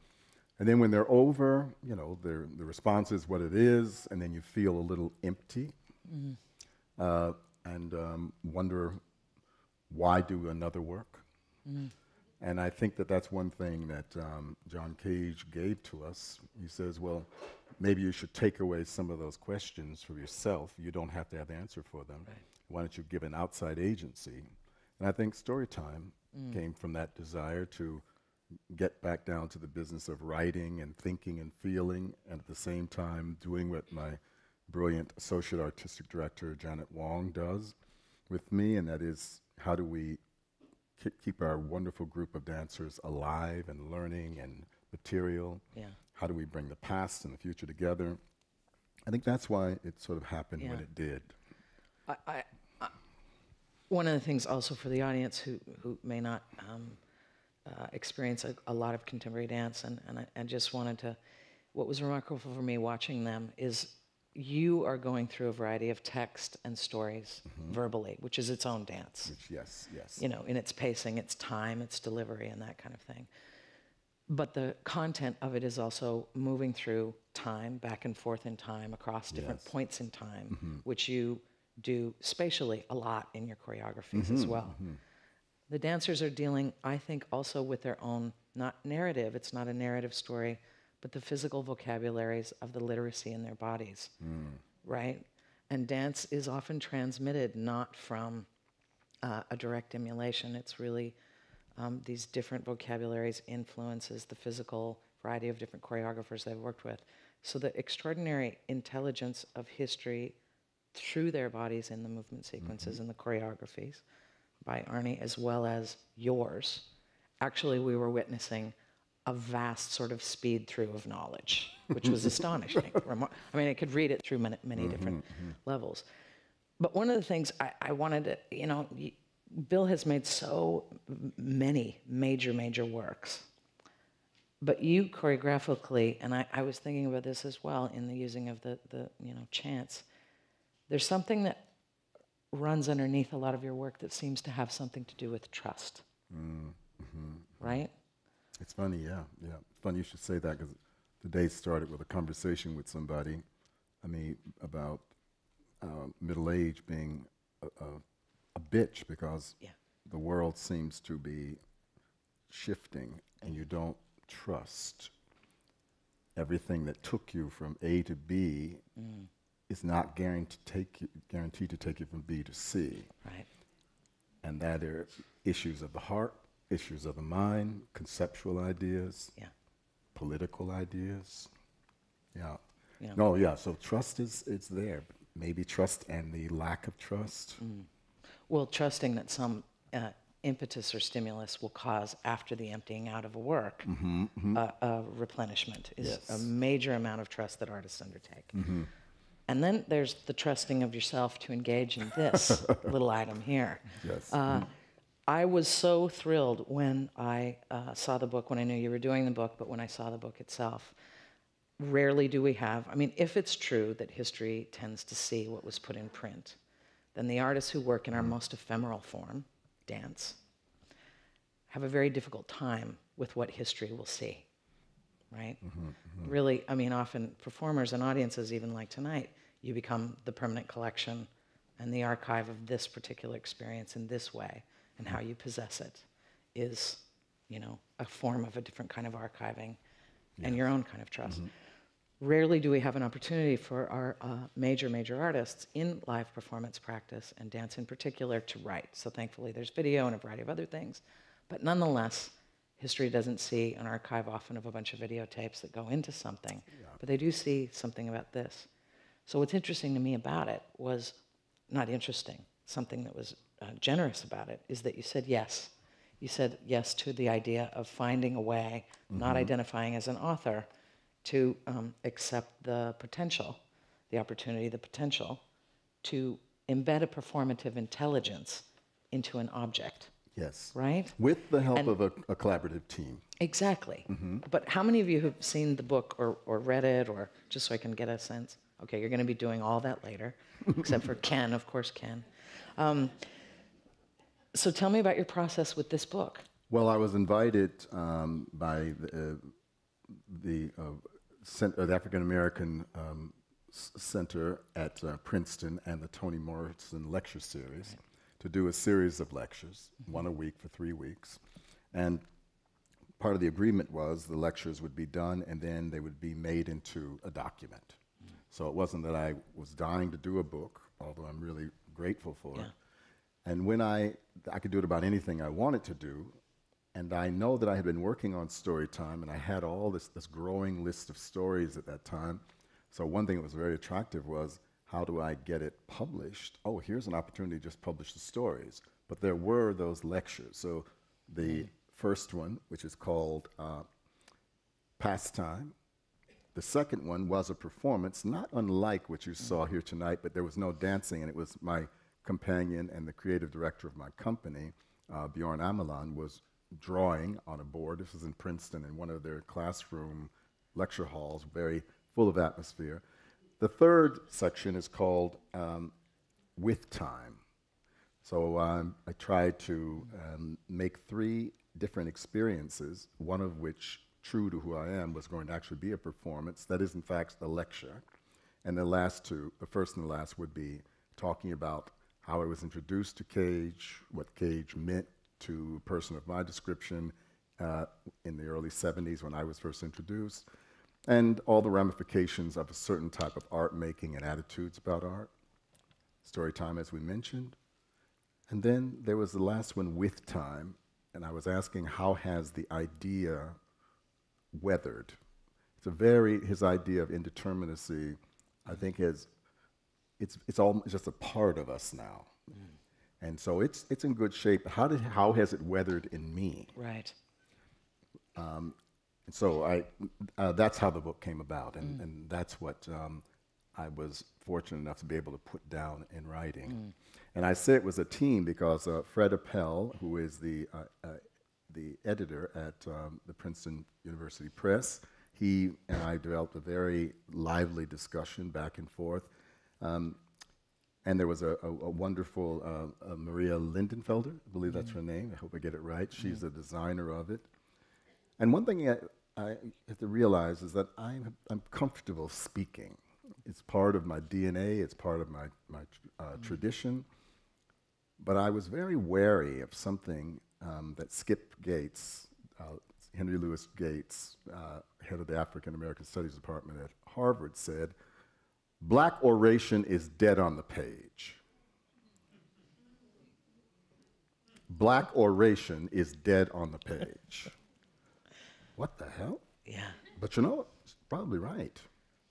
And then when they're over, you know, the response is what it is, and then you feel a little empty and wonder, why do another work? And I think that that's one thing that John Cage gave to us. He says, well, maybe you should take away some of those questions for yourself. You don't have to have the answer for them. Right. Why don't you give an outside agency? And I think Storytime came from that desire to get back down to the business of writing and thinking and feeling, and at the same time doing what my brilliant associate artistic director, Janet Wong, does with me, and that is, how do we keep our wonderful group of dancers alive and learning and material? Yeah. How do we bring the past and the future together? I think that's why it sort of happened when Yeah. it did. I one of the things also for the audience who may not experience a lot of contemporary dance, and I just wanted to, what was remarkable for me watching them is you are going through a variety of text and stories verbally, which is its own dance. Which, yes. You know, in its pacing, its time, its delivery, and that kind of thing. But the content of it is also moving through time, back and forth in time, across different Yes. points in time, which you do spatially a lot in your choreographies as well. The dancers are dealing, I think, also with their own, not narrative, it's not a narrative story, but the physical vocabularies of the literacy in their bodies, right? And dance is often transmitted not from a direct emulation. It's really these different vocabularies, influences, the physical variety of different choreographers they've worked with. So the extraordinary intelligence of history through their bodies in the movement sequences and the choreographies by Arnie, as well as yours. Actually, we were witnessing a vast sort of speed through of knowledge, which was astonishing. I mean, I could read it through many different levels. But one of the things I wanted to, you know, Bill has made so many major works. But you choreographically, and I was thinking about this as well in the using of the chants, there's something that runs underneath a lot of your work that seems to have something to do with trust, right? It's funny, yeah, yeah. Funny you should say that because the day started with a conversation with somebody, about middle age being a bitch because Yeah. the world seems to be shifting and you don't trust everything that took you from A to B is not guaranteed to take you from B to C. Right. And that are issues of the heart, issues of the mind, conceptual ideas, Yeah. political ideas. Yeah. Yeah. No, yeah, so trust is there. Maybe trust and the lack of trust. Well, trusting that some impetus or stimulus will cause, after the emptying out of a work, a replenishment is Yes. a major amount of trust that artists undertake. And then there's the trusting of yourself to engage in this little item here. Yes. I was so thrilled when I saw the book, when I knew you were doing the book, but when I saw the book itself. Rarely do we have, if it's true that history tends to see what was put in print, then the artists who work in our most ephemeral form, dance, have a very difficult time with what history will see, right? Really, often performers and audiences, even like tonight, you become the permanent collection and the archive of this particular experience in this way, and how you possess it is, a form of a different kind of archiving and your own kind of trust. Rarely do we have an opportunity for our major artists in live performance practice, and dance in particular, to write. So thankfully there's video and a variety of other things. But nonetheless, history doesn't see an archive often of a bunch of videotapes that go into something. Yeah. But they do see something about this. So what's interesting to me about it was, not interesting, something that was generous about it, is that you said yes. You said yes to the idea of finding a way, not identifying as an author, to accept the potential, the opportunity, the potential, to embed a performative intelligence into an object. Yes. Right? With the help of a collaborative team. Exactly. But how many of you have seen the book or read it, or just so I can get a sense? Okay, you're going to be doing all that later, except for Ken, of course, Ken. So tell me about your process with this book. Well, I was invited by the African American Center at Princeton and the Toni Morrison Lecture Series to do a series of lectures, one a week for 3 weeks. And part of the agreement was the lectures would be done and then they would be made into a document. So it wasn't that I was dying to do a book, although I'm really grateful for it. And when I could do it about anything I wanted to do, and I know that I had been working on story time, and I had all this growing list of stories at that time. So one thing that was very attractive was, how do I get it published? Oh, here's an opportunity to just publish the stories. But there were those lectures. So the first one, which is called Pastime. The second one was a performance, not unlike what you saw here tonight, but there was no dancing, and it was my companion and the creative director of my company, Bjorn Ameland, was drawing on a board. This was in Princeton in one of their classroom lecture halls, very full of atmosphere. The third section is called With Time. So I tried to make 3 different experiences, one of which, true to who I am, was going to actually be a performance. That is, in fact, a lecture. And the last 2, the first and the last, would be talking about how I was introduced to Cage, what Cage meant to a person of my description in the early 70s when I was first introduced, and all the ramifications of a certain type of art making and attitudes about art. Story time, as we mentioned. And then there was the last one, With Time, and I was asking, how has the idea weathered? His idea of indeterminacy, I think, it's just a part of us now. And so it's in good shape. How has it weathered in me? Right. So that's how the book came about, and that's what I was fortunate enough to be able to put down in writing. And I say it was a team because Fred Appel, who is the editor at the Princeton University Press, he and I developed a very lively discussion back and forth. And there was a wonderful Maria Lindenfelder, I believe that's her name. I hope I get it right. She's the designer of it. And one thing I have to realize is that I'm comfortable speaking. It's part of my DNA, it's part of my tradition. But I was very wary of something that Skip Gates, Henry Louis Gates, head of the African American Studies Department at Harvard, said, "Black oration is dead on the page." Black oration is dead on the page. What the hell? Yeah. But you know, it's probably right.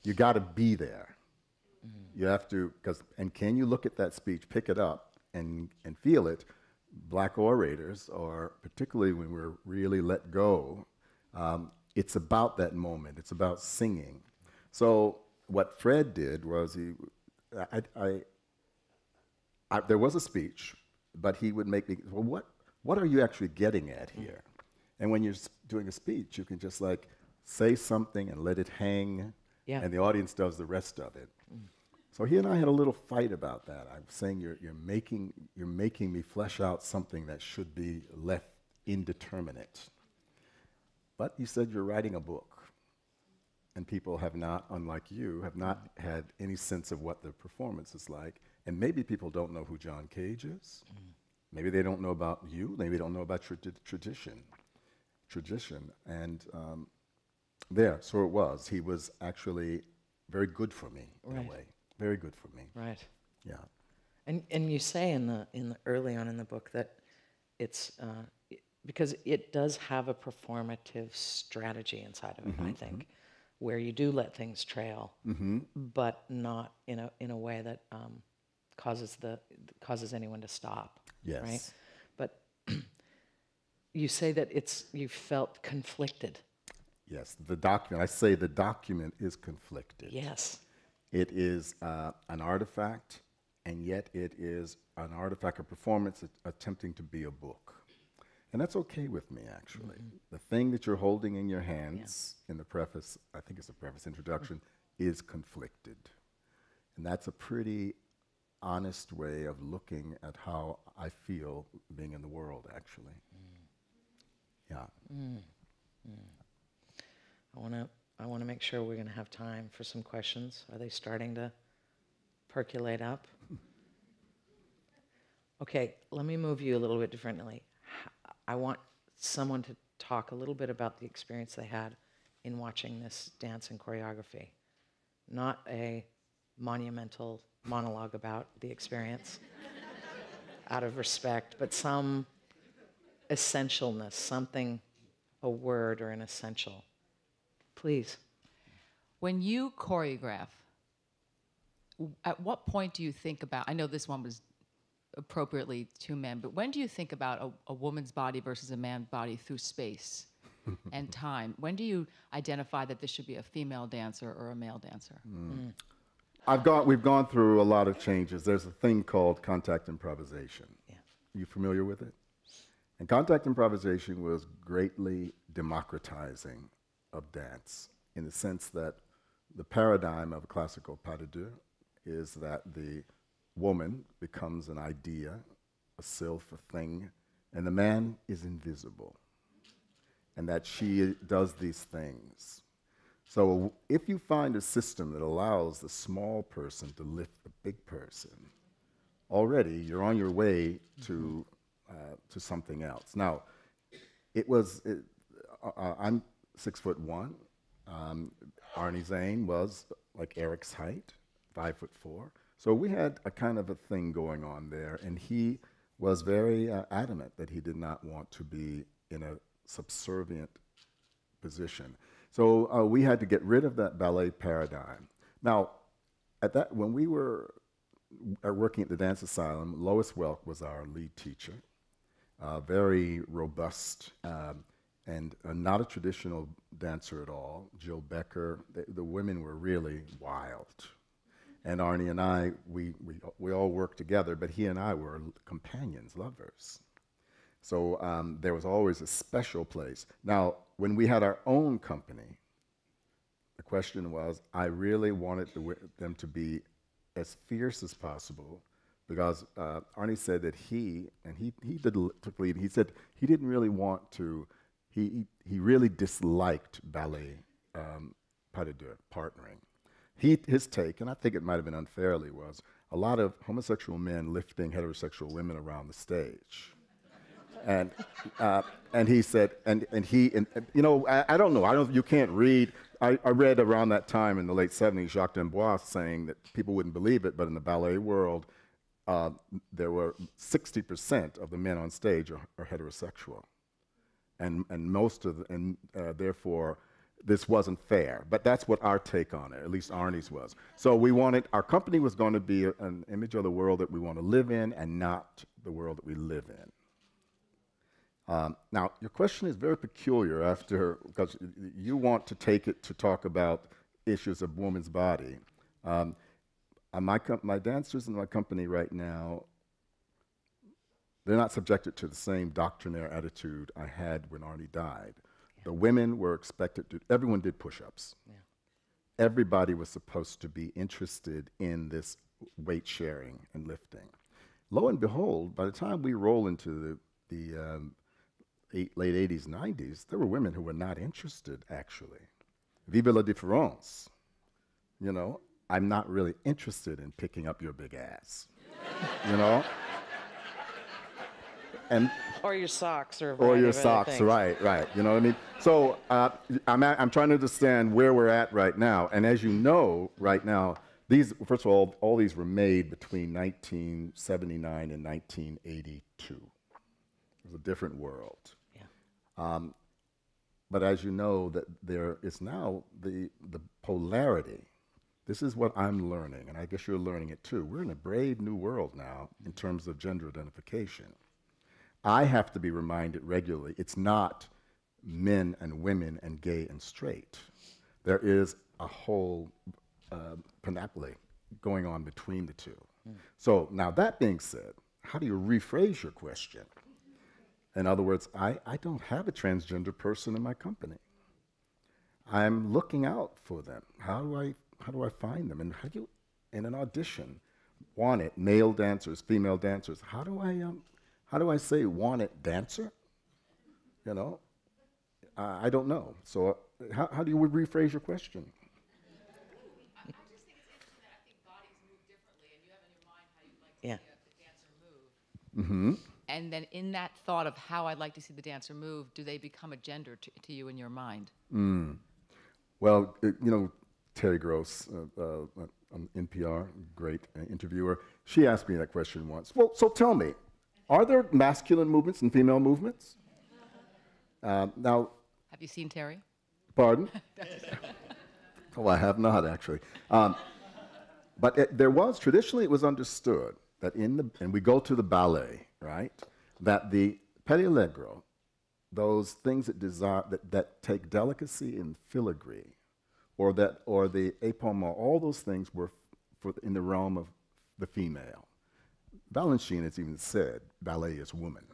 You got to be there. You have to, and can you look at that speech, pick it up, and feel it? Black orators, or particularly when we're really let go, it's about that moment. It's about singing. So what Fred did was there was a speech, but he would make me, well, what are you actually getting at here? And when you're doing a speech, you can just like say something and let it hang, and the audience does the rest of it. So he and I had a little fight about that. I was saying, you're making me flesh out something that should be left indeterminate. But he said, you're writing a book, and people have not, unlike you, have not had any sense of what the performance is like. And maybe people don't know who John Cage is. Maybe they don't know about you. Maybe they don't know about your tradition. And so it was. He was actually very good for me in a way. Very good for me. Right. Yeah. And you say in the early on in the book that it's because it does have a performative strategy inside of it, I think, where you do let things trail, but not in a way that causes anyone to stop. Yes. Right. But you say that you felt conflicted. Yes. The document. I say the document is conflicted. Yes. It is an artifact, and yet it is an artifact of performance attempting to be a book. And that's okay with me, actually. The thing that you're holding in your hands in the preface, I think it's the preface introduction, is conflicted. And that's a pretty honest way of looking at how I feel being in the world, actually. Yeah. I want to make sure we're going to have time for some questions. Are they starting to percolate up? Okay, let me move you a little bit differently. I want someone to talk a little bit about the experience they had in watching this dance and choreography. Not a monumental monologue about the experience out of respect, but some essentialness, something, a word or an essential. Please. When you choreograph, at what point do you think about, I know this one was appropriately two men, but when do you think about a woman's body versus a man's body through space and time? When do you identify that this should be a female dancer or a male dancer? We've gone through a lot of changes. There's a thing called contact improvisation. Yeah. Are you familiar with it? And contact improvisation was greatly democratizing of dance, in the sense that the paradigm of classical pas de deux is that the woman becomes an idea, a sylph, a thing, and the man is invisible, and that she does these things. So if you find a system that allows the small person to lift the big person, already you're on your way to something else. Now, I'm 6'1". Arnie Zane was like Eric's height, 5'4". So we had a kind of a thing going on there, and he was very adamant that he did not want to be in a subservient position. So we had to get rid of that ballet paradigm. Now, when we were working at the Dance Asylum, Lois Welk was our lead teacher, very robust, and not a traditional dancer at all. Jill Becker, the women were really wild. And Arnie and I, we all worked together, but he and I were companions, lovers. So there was always a special place. Now, when we had our own company, the question was, I really wanted them to be as fierce as possible, because Arnie said that he took lead, he said he didn't really want to he really disliked ballet pas de deux, partnering. His take, and I think it might have been unfairly, was a lot of homosexual men lifting heterosexual women around the stage. And he said, you know, I don't know, you can't read. I read around that time in the late 70s, Jacques d'Amboise saying that people wouldn't believe it, but in the ballet world, there were 60% of the men on stage are heterosexual. And therefore, this wasn't fair. But that's what our take on it, at least Arnie's was. So our company was going to be an image of the world that we want to live in and not the world that we live in. Now, your question is very peculiar because you want to take it to talk about issues of woman's body. My dancers in my company right now, they're not subjected to the same doctrinaire attitude I had when Arnie died. The women were expected to, everyone did push-ups. Yeah. Everybody was supposed to be interested in this weight sharing and lifting. Lo and behold, by the time we roll into the late 80s, 90s, there were women who were not interested, actually. Vive la différence. You know, I'm not really interested in picking up your big ass. You know? Or your socks, or your socks, right. You know what I mean? So I'm trying to understand where we're at right now. And as you know, right now, first of all these were made between 1979 and 1982. It was a different world. Yeah. But as you know, that there is now the polarity. This is what I'm learning, and I guess you're learning it too. We're in a brave new world now in terms of gender identification. I have to be reminded regularly, it's not men and women and gay and straight. There is a whole panoply going on between the two. So now that being said, how do you rephrase your question? In other words, I don't have a transgender person in my company. I'm looking out for them. How do I find them? And how do you, in an audition, wanted male dancers, female dancers, how do I say wanted dancer? You know, I don't know. So how do you rephrase your question? I just think it's interesting that I think bodies move differently, and you have in your mind how you'd like to see the dancer move. Mm-hmm. And then in that thought of how I'd like to see the dancer move, do they become a gender to you in your mind? Well, you know, Terry Gross on NPR, great interviewer, she asked me that question once. Well, so tell me, are there masculine movements and female movements? Now, have you seen Terry? Pardon? Oh, I have not actually. But traditionally it was understood that and we go to the ballet, right? That the petit allegro, those things that take delicacy and filigree, or the épaulement, all those things were in the realm of the female. Balanchine has even said ballet is woman.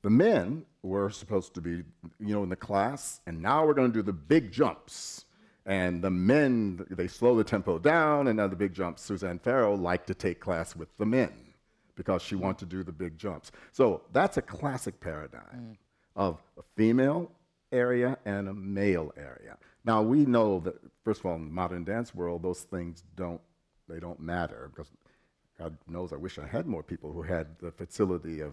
The men were supposed to be, you know, in the class, and now we're going to do the big jumps. And the men, they slow the tempo down, and now the big jumps. Suzanne Farrow liked to take class with the men because she wanted to do the big jumps. So that's a classic paradigm of a female area and a male area. Now we know that, first of all, in the modern dance world, those things don't matter, because God knows I wish I had more people who had the facility of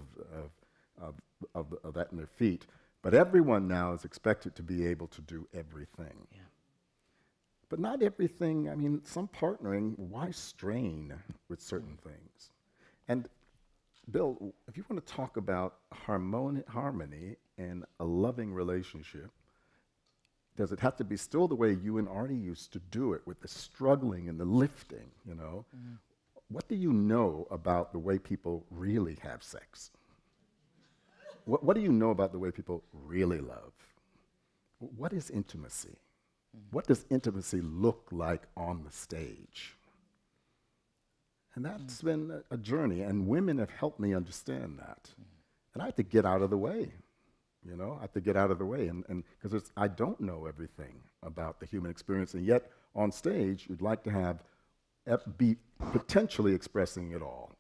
that in their feet. But everyone now is expected to be able to do everything. Yeah. But not everything. I mean, some partnering, why strain with certain things? And Bill, if you want to talk about harmony and a loving relationship, does it have to be still the way you and Arnie used to do it, with the struggling and the lifting, you know? Mm-hmm. What do you know about the way people really have sex? What do you know about the way people really love? What is intimacy? What does intimacy look like on the stage? And that's been a journey, and women have helped me understand that. And I have to get out of the way, you know? I have to get out of the way, and because I don't know everything about the human experience, and yet on stage, you'd like to be potentially expressing it all.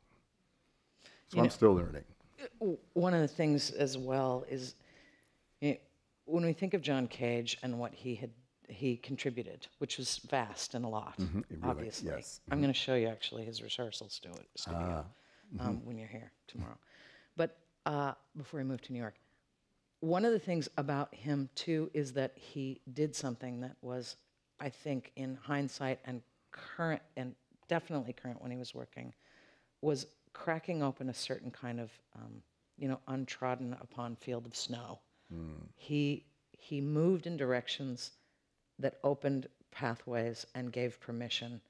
So I'm still learning. One of the things as well is, when we think of John Cage and what he contributed, which was vast and a lot, Really, obviously. yes. I'm going to show you actually his rehearsal studio when you're here tomorrow. But before he moved to New York, one of the things about him too is that he did something that was, I think, in hindsight and current, and definitely current when he was working, was cracking open a certain kind of, untrodden upon field of snow. He moved in directions that opened pathways and gave permission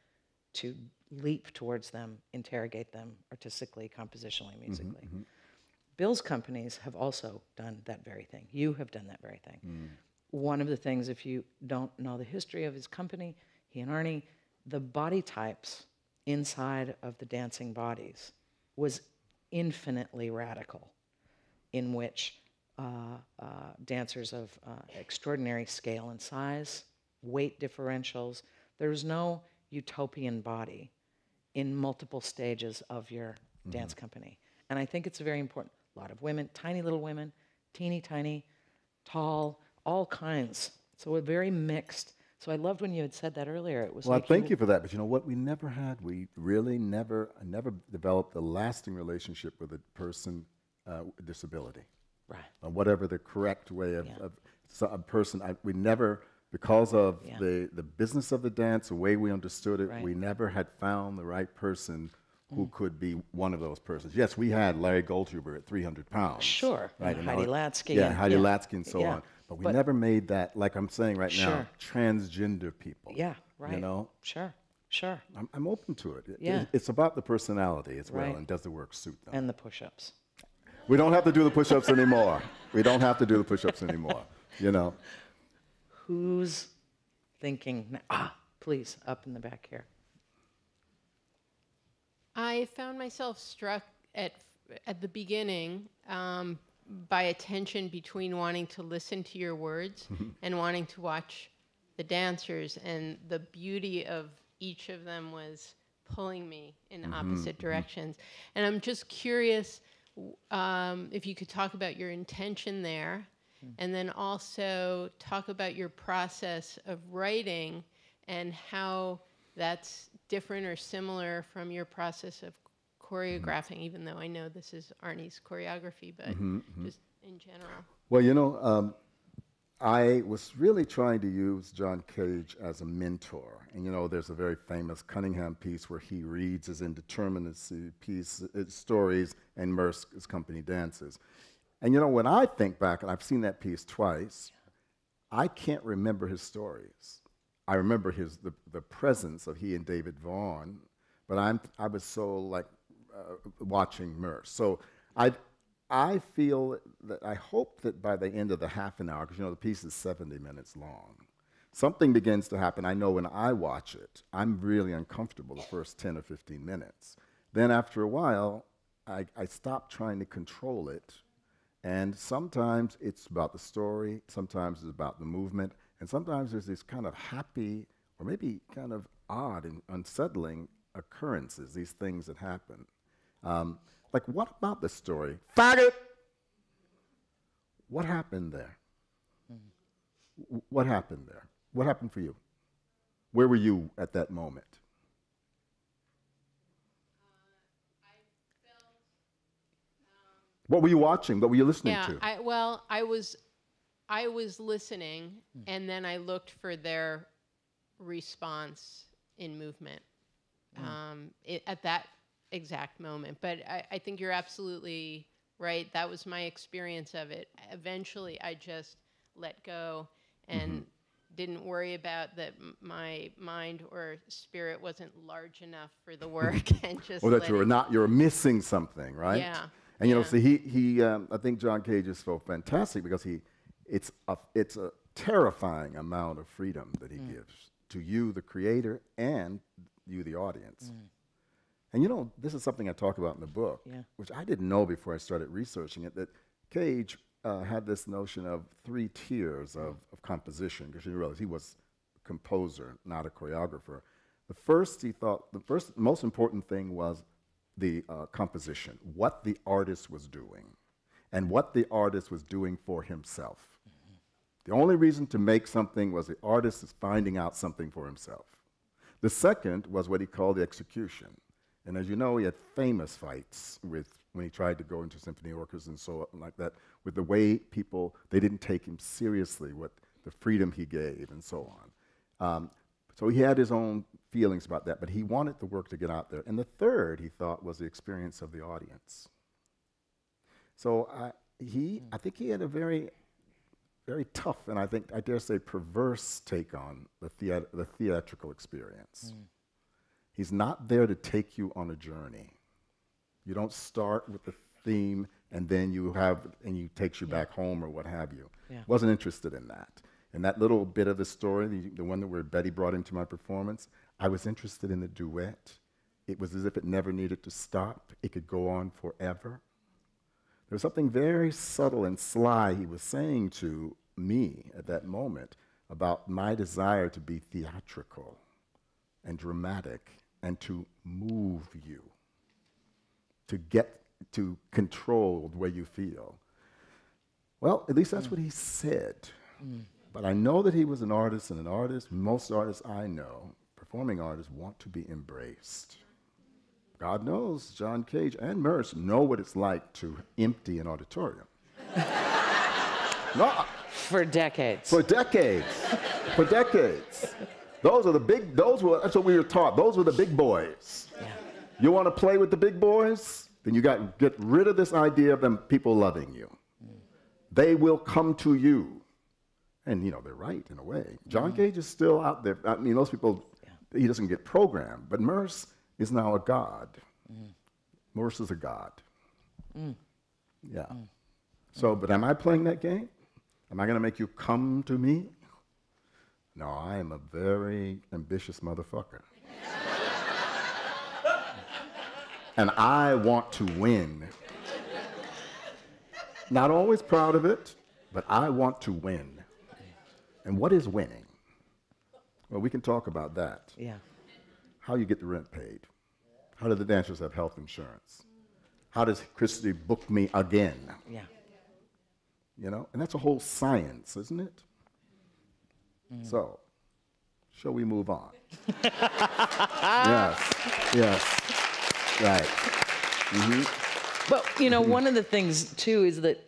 to leap towards them, interrogate them artistically, compositionally, musically. Bill's companies have also done that very thing. You have done that very thing. One of the things, if you don't know the history of his company, he and Arnie, the body types inside of the dancing bodies was infinitely radical, in which dancers of extraordinary scale and size, weight differentials, there's no utopian body in multiple stages of your dance company. And I think it's very important. A lot of women, tiny little women, teeny tiny, tall, all kinds. So we're very mixed. So I loved when you had said that earlier. It was Well, like thank you for that. But you know what? We never had. We really never developed a lasting relationship with a person with disability. Right. Whatever the correct way of a person. We never, because of the business of the dance, the way we understood it, we never had found the right person who could be one of those persons. Yes, we had Larry Goldhuber at 300 pounds. Sure. Right. And Heidi Latsky. Yeah, Heidi Latsky and so on. But we But- never made that, like I'm saying right now, Sure. transgender people. Yeah, right. You know? Sure. I'm open to it. Yeah. It's about the personality as well, Right. and does the work suit them. And the push-ups. We don't have to do the push-ups anymore. We don't have to do the push-ups anymore, you know? Who's thinking, please, up in the back here. I found myself struck at the beginning by a tension between wanting to listen to your words and wanting to watch the dancers, and the beauty of each of them was pulling me in opposite directions. And I'm just curious if you could talk about your intention there, and then also talk about your process of writing and how that's different or similar from your process of choreographing, even though I know this is Arnie's choreography, but just in general. Well, you know, I was really trying to use John Cage as a mentor. And, you know, there's a very famous Cunningham piece where he reads his indeterminacy piece, stories, and Merck's company dances. And, you know, when I think back, and I've seen that piece twice, I can't remember his stories. I remember the presence of he and David Vaughan, but I was so like watching Merce. So I feel that I hope that by the end of the half an hour, because you know the piece is 70 minutes long, something begins to happen. I know when I watch it, I'm really uncomfortable the first 10 or 15 minutes. Then after a while, I stop trying to control it, and sometimes it's about the story, sometimes it's about the movement. And sometimes there's these kind of happy or maybe kind of odd and unsettling occurrences, these things that happen. Like, what about the story? Faggot! What happened there? What happened there? What happened for you? Where were you at that moment? What were you watching? What were you listening to? I was listening, and then I looked for their response in movement at that exact moment. But I think you're absolutely right. That was my experience of it. Eventually, I just let go and didn't worry about that my mind or spirit wasn't large enough for the work, and just or that you're missing something, right? Yeah. And you know, see, I think John Cage is so fantastic because it's a terrifying amount of freedom that he gives to you, the creator, and you, the audience. And you know, this is something I talk about in the book, which I didn't know before I started researching it, that Cage had this notion of 3 tiers of composition, because you realize he was a composer, not a choreographer. The first most important thing was the composition, what the artist was doing, and what the artist was doing for himself. The only reason to make something was the artist is finding out something for himself. The second was what he called the execution. And as you know, he had famous fights with when he tried to go into symphony orchestras and so on like that, with the way people, they didn't take him seriously, what the freedom he gave and so on. So he had his own feelings about that, but he wanted the work to get out there. And the third, he thought, was the experience of the audience. So I think he had a very, very tough, and I dare say perverse take on the theatrical experience. He's not there to take you on a journey. You don't start with the theme and then he takes you back home or what have you. Yeah. Wasn't interested in that. And that little bit of the story, the one where Betty brought into my performance, I was interested in the duet. It was as if it never needed to stop. It could go on forever. There was something very subtle and sly he was saying to me at that moment about my desire to be theatrical and dramatic and to move you, to get to control the way you feel. Well, at least that's what he said. But I know that he was an artist, and most artists I know, performing artists, want to be embraced. God knows John Cage and Merce know what it's like to empty an auditorium. No, For decades. for decades. For decades. That's what we were taught. Those were the big boys. Yeah. You want to play with the big boys? Then you got to get rid of this idea of them people loving you. They will come to you. And, they're right in a way. John Cage is still out there. I mean, most people, he doesn't get programmed. But Merce is now a god. Merce is a god. Yeah. So, but am I playing that game? Am I going to make you come to me? No, I am a very ambitious motherfucker. And I want to win. Not always proud of it, but I want to win. And what is winning? Well, we can talk about that. Yeah. How you get the rent paid. How do the dancers have health insurance? How does Christy book me again? Yeah. And that's a whole science, isn't it? So, shall we move on? Yes, right. But, one of the things, too, is that,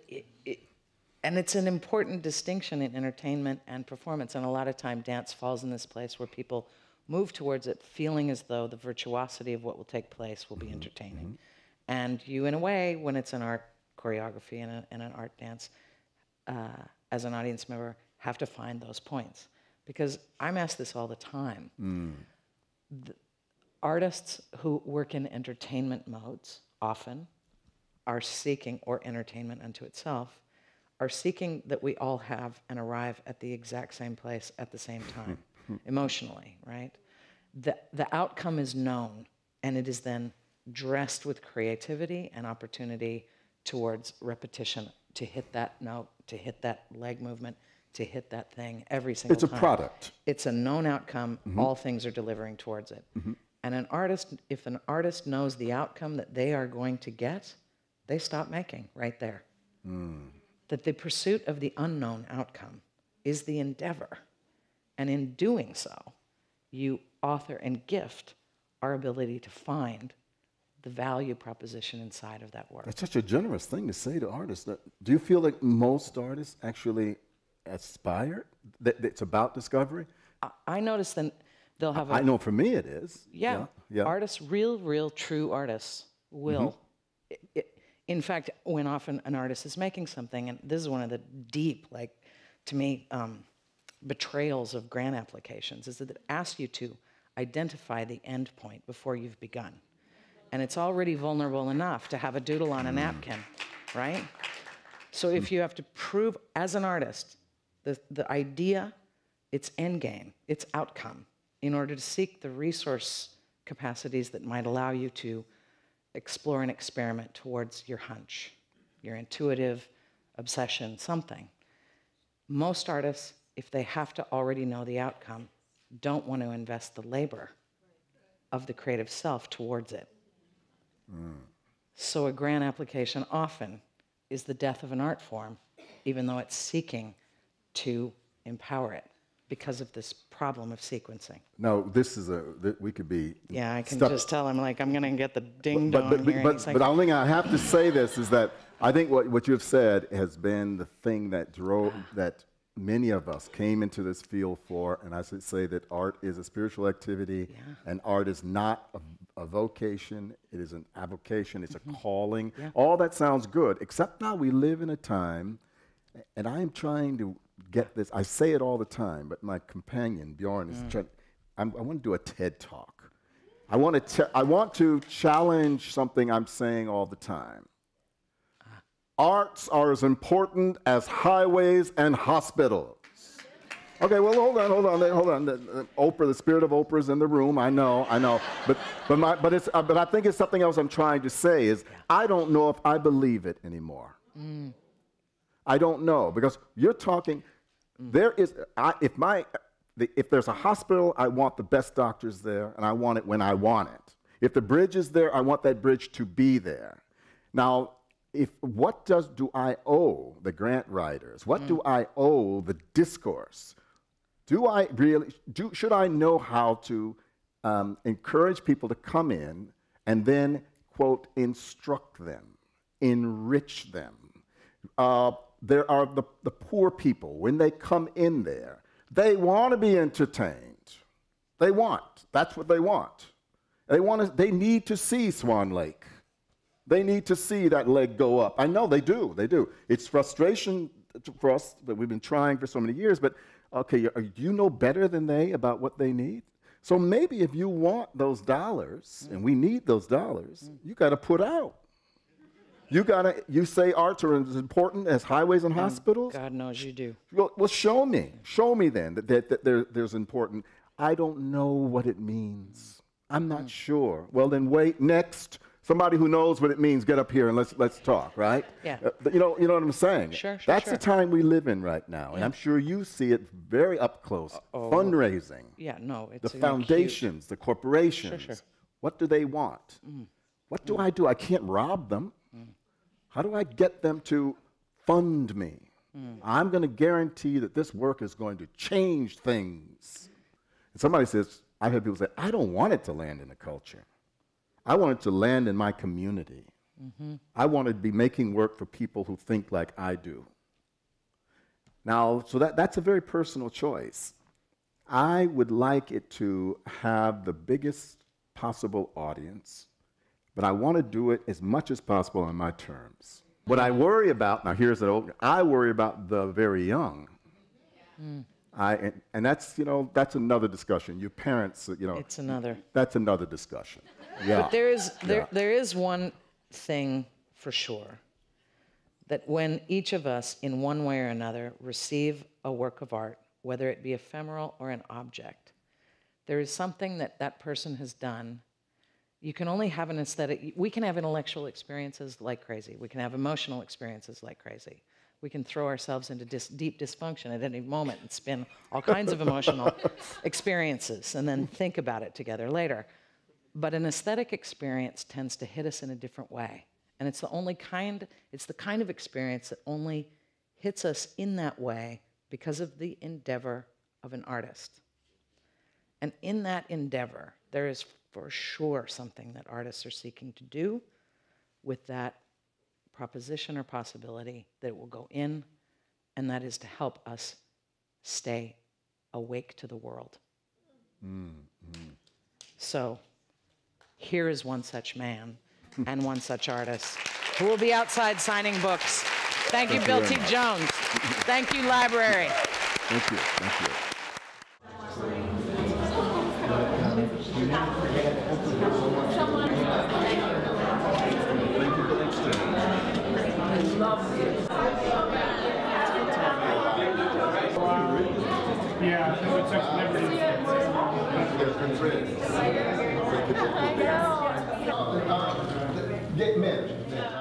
and it's an important distinction in entertainment and performance, and a lot of time dance falls in this place where people move towards it feeling as though the virtuosity of what will take place will be entertaining. And you, in a way, when it's an art choreography and an art dance, as an audience member, have to find those points. Because I'm asked this all the time. The artists who work in entertainment modes often are seeking, or entertainment unto itself, are seeking that we all have and arrive at the exact same place at the same time, emotionally, right? The outcome is known, and it is then dressed with creativity and opportunity towards repetition, to hit that note, to hit that leg movement, to hit that thing every single time. It's a product. It's a known outcome. All things are delivering towards it. And if an artist knows the outcome that they are going to get, they stop making right there. That the pursuit of the unknown outcome is the endeavor. And in doing so, you author and gift our ability to find the value proposition inside of that work. That's such a generous thing to say to artists. Do you feel like most artists actually aspire? That it's about discovery? I notice that they'll have I know for me it is. Yeah. Artists, real, true artists will. In fact, when often an artist is making something, and this is one of the deep, to me, betrayals of grant applications, is that it asks you to identify the end point before you've begun. And it's already vulnerable enough to have a doodle on a napkin, right? So if you have to prove as an artist the idea, its end game, its outcome, in order to seek the resource capacities that might allow you to explore and experiment towards your hunch, your intuitive obsession, something. Most artists, if they have to already know the outcome, don't want to invest the labor of the creative self towards it. So a grant application often is the death of an art form, even though it's seeking to empower it because of this problem of sequencing. No, this is we could be. Yeah, I can stuck. just tell him, like, I'm going to get the ding dong But here. and he's like, the only thing I have to say this is that I think what you've said has been the thing that drove, that many of us came into this field for, and I should say that art is a spiritual activity, and art is not a vocation, it is an avocation, it's a calling. All that sounds good, except now we live in a time, and I am trying to get this, I say it all the time, but my companion, Bjorn, is trying, I want to do a TED Talk. I want to challenge something I'm saying all the time. Arts are as important as highways and hospitals. Okay, well, hold on. Oprah, the spirit of Oprah is in the room. I know. But I think it's something else I'm trying to say is I don't know if I believe it anymore. I don't know, because you're talking. There is if there's a hospital, I want the best doctors there, and I want it when I want it. If the bridge is there, I want that bridge to be there. Now, what do I owe the grant writers? What do I owe the discourse? Should I know how to encourage people to come in and then, quote, instruct them, enrich them? There are the poor people. When they come in there, they want to be entertained. That's what they want. They need to see Swan Lake. They need to see that leg go up. I know they do. It's frustration for us that we've been trying for so many years, but okay, you know better than they about what they need? So maybe if you want those dollars, and we need those dollars, you got to put out. You say arts are as important as highways and hospitals? God knows you do. Well, show me. Show me then that there's important. I don't know what it means. I'm not sure. Well, then wait, next. Somebody who knows what it means, get up here and let's talk, right? Yeah. You know what I'm saying? Sure. That's the time we live in right now, and I'm sure you see it very up close. Fundraising. Yeah, no, it's the foundations, the corporations. Sure. What do they want? What do I do? I can't rob them. How do I get them to fund me? I'm going to guarantee that this work is going to change things. And somebody says, I've had people say, I don't want it to land in a culture. I want it to land in my community. I want to be making work for people who think like I do. Now, so that's a very personal choice. I would like it to have the biggest possible audience, but I want to do it as much as possible on my terms. What I worry about, now here's I worry about the very young. And that's another discussion. You parents, It's another. That's another discussion. Yeah. But there is one thing for sure, that when each of us, in one way or another, receive a work of art, whether it be ephemeral or an object, there is something that person has done. You can only have an aesthetic. We can have intellectual experiences like crazy. We can have emotional experiences like crazy. We can throw ourselves into deep dysfunction at any moment and spin all kinds of emotional experiences and then think about it together later. But an aesthetic experience tends to hit us in a different way. And it's the kind of experience that only hits us in that way because of the endeavor of an artist. And in that endeavor, there is for sure something that artists are seeking to do with that proposition or possibility that it will go in, and that is to help us stay awake to the world. So here is one such man and one such artist who will be outside signing books. Thank you, Bill T. Jones. Thank you, library. Thank you. Yeah, it's such liberty. Get married.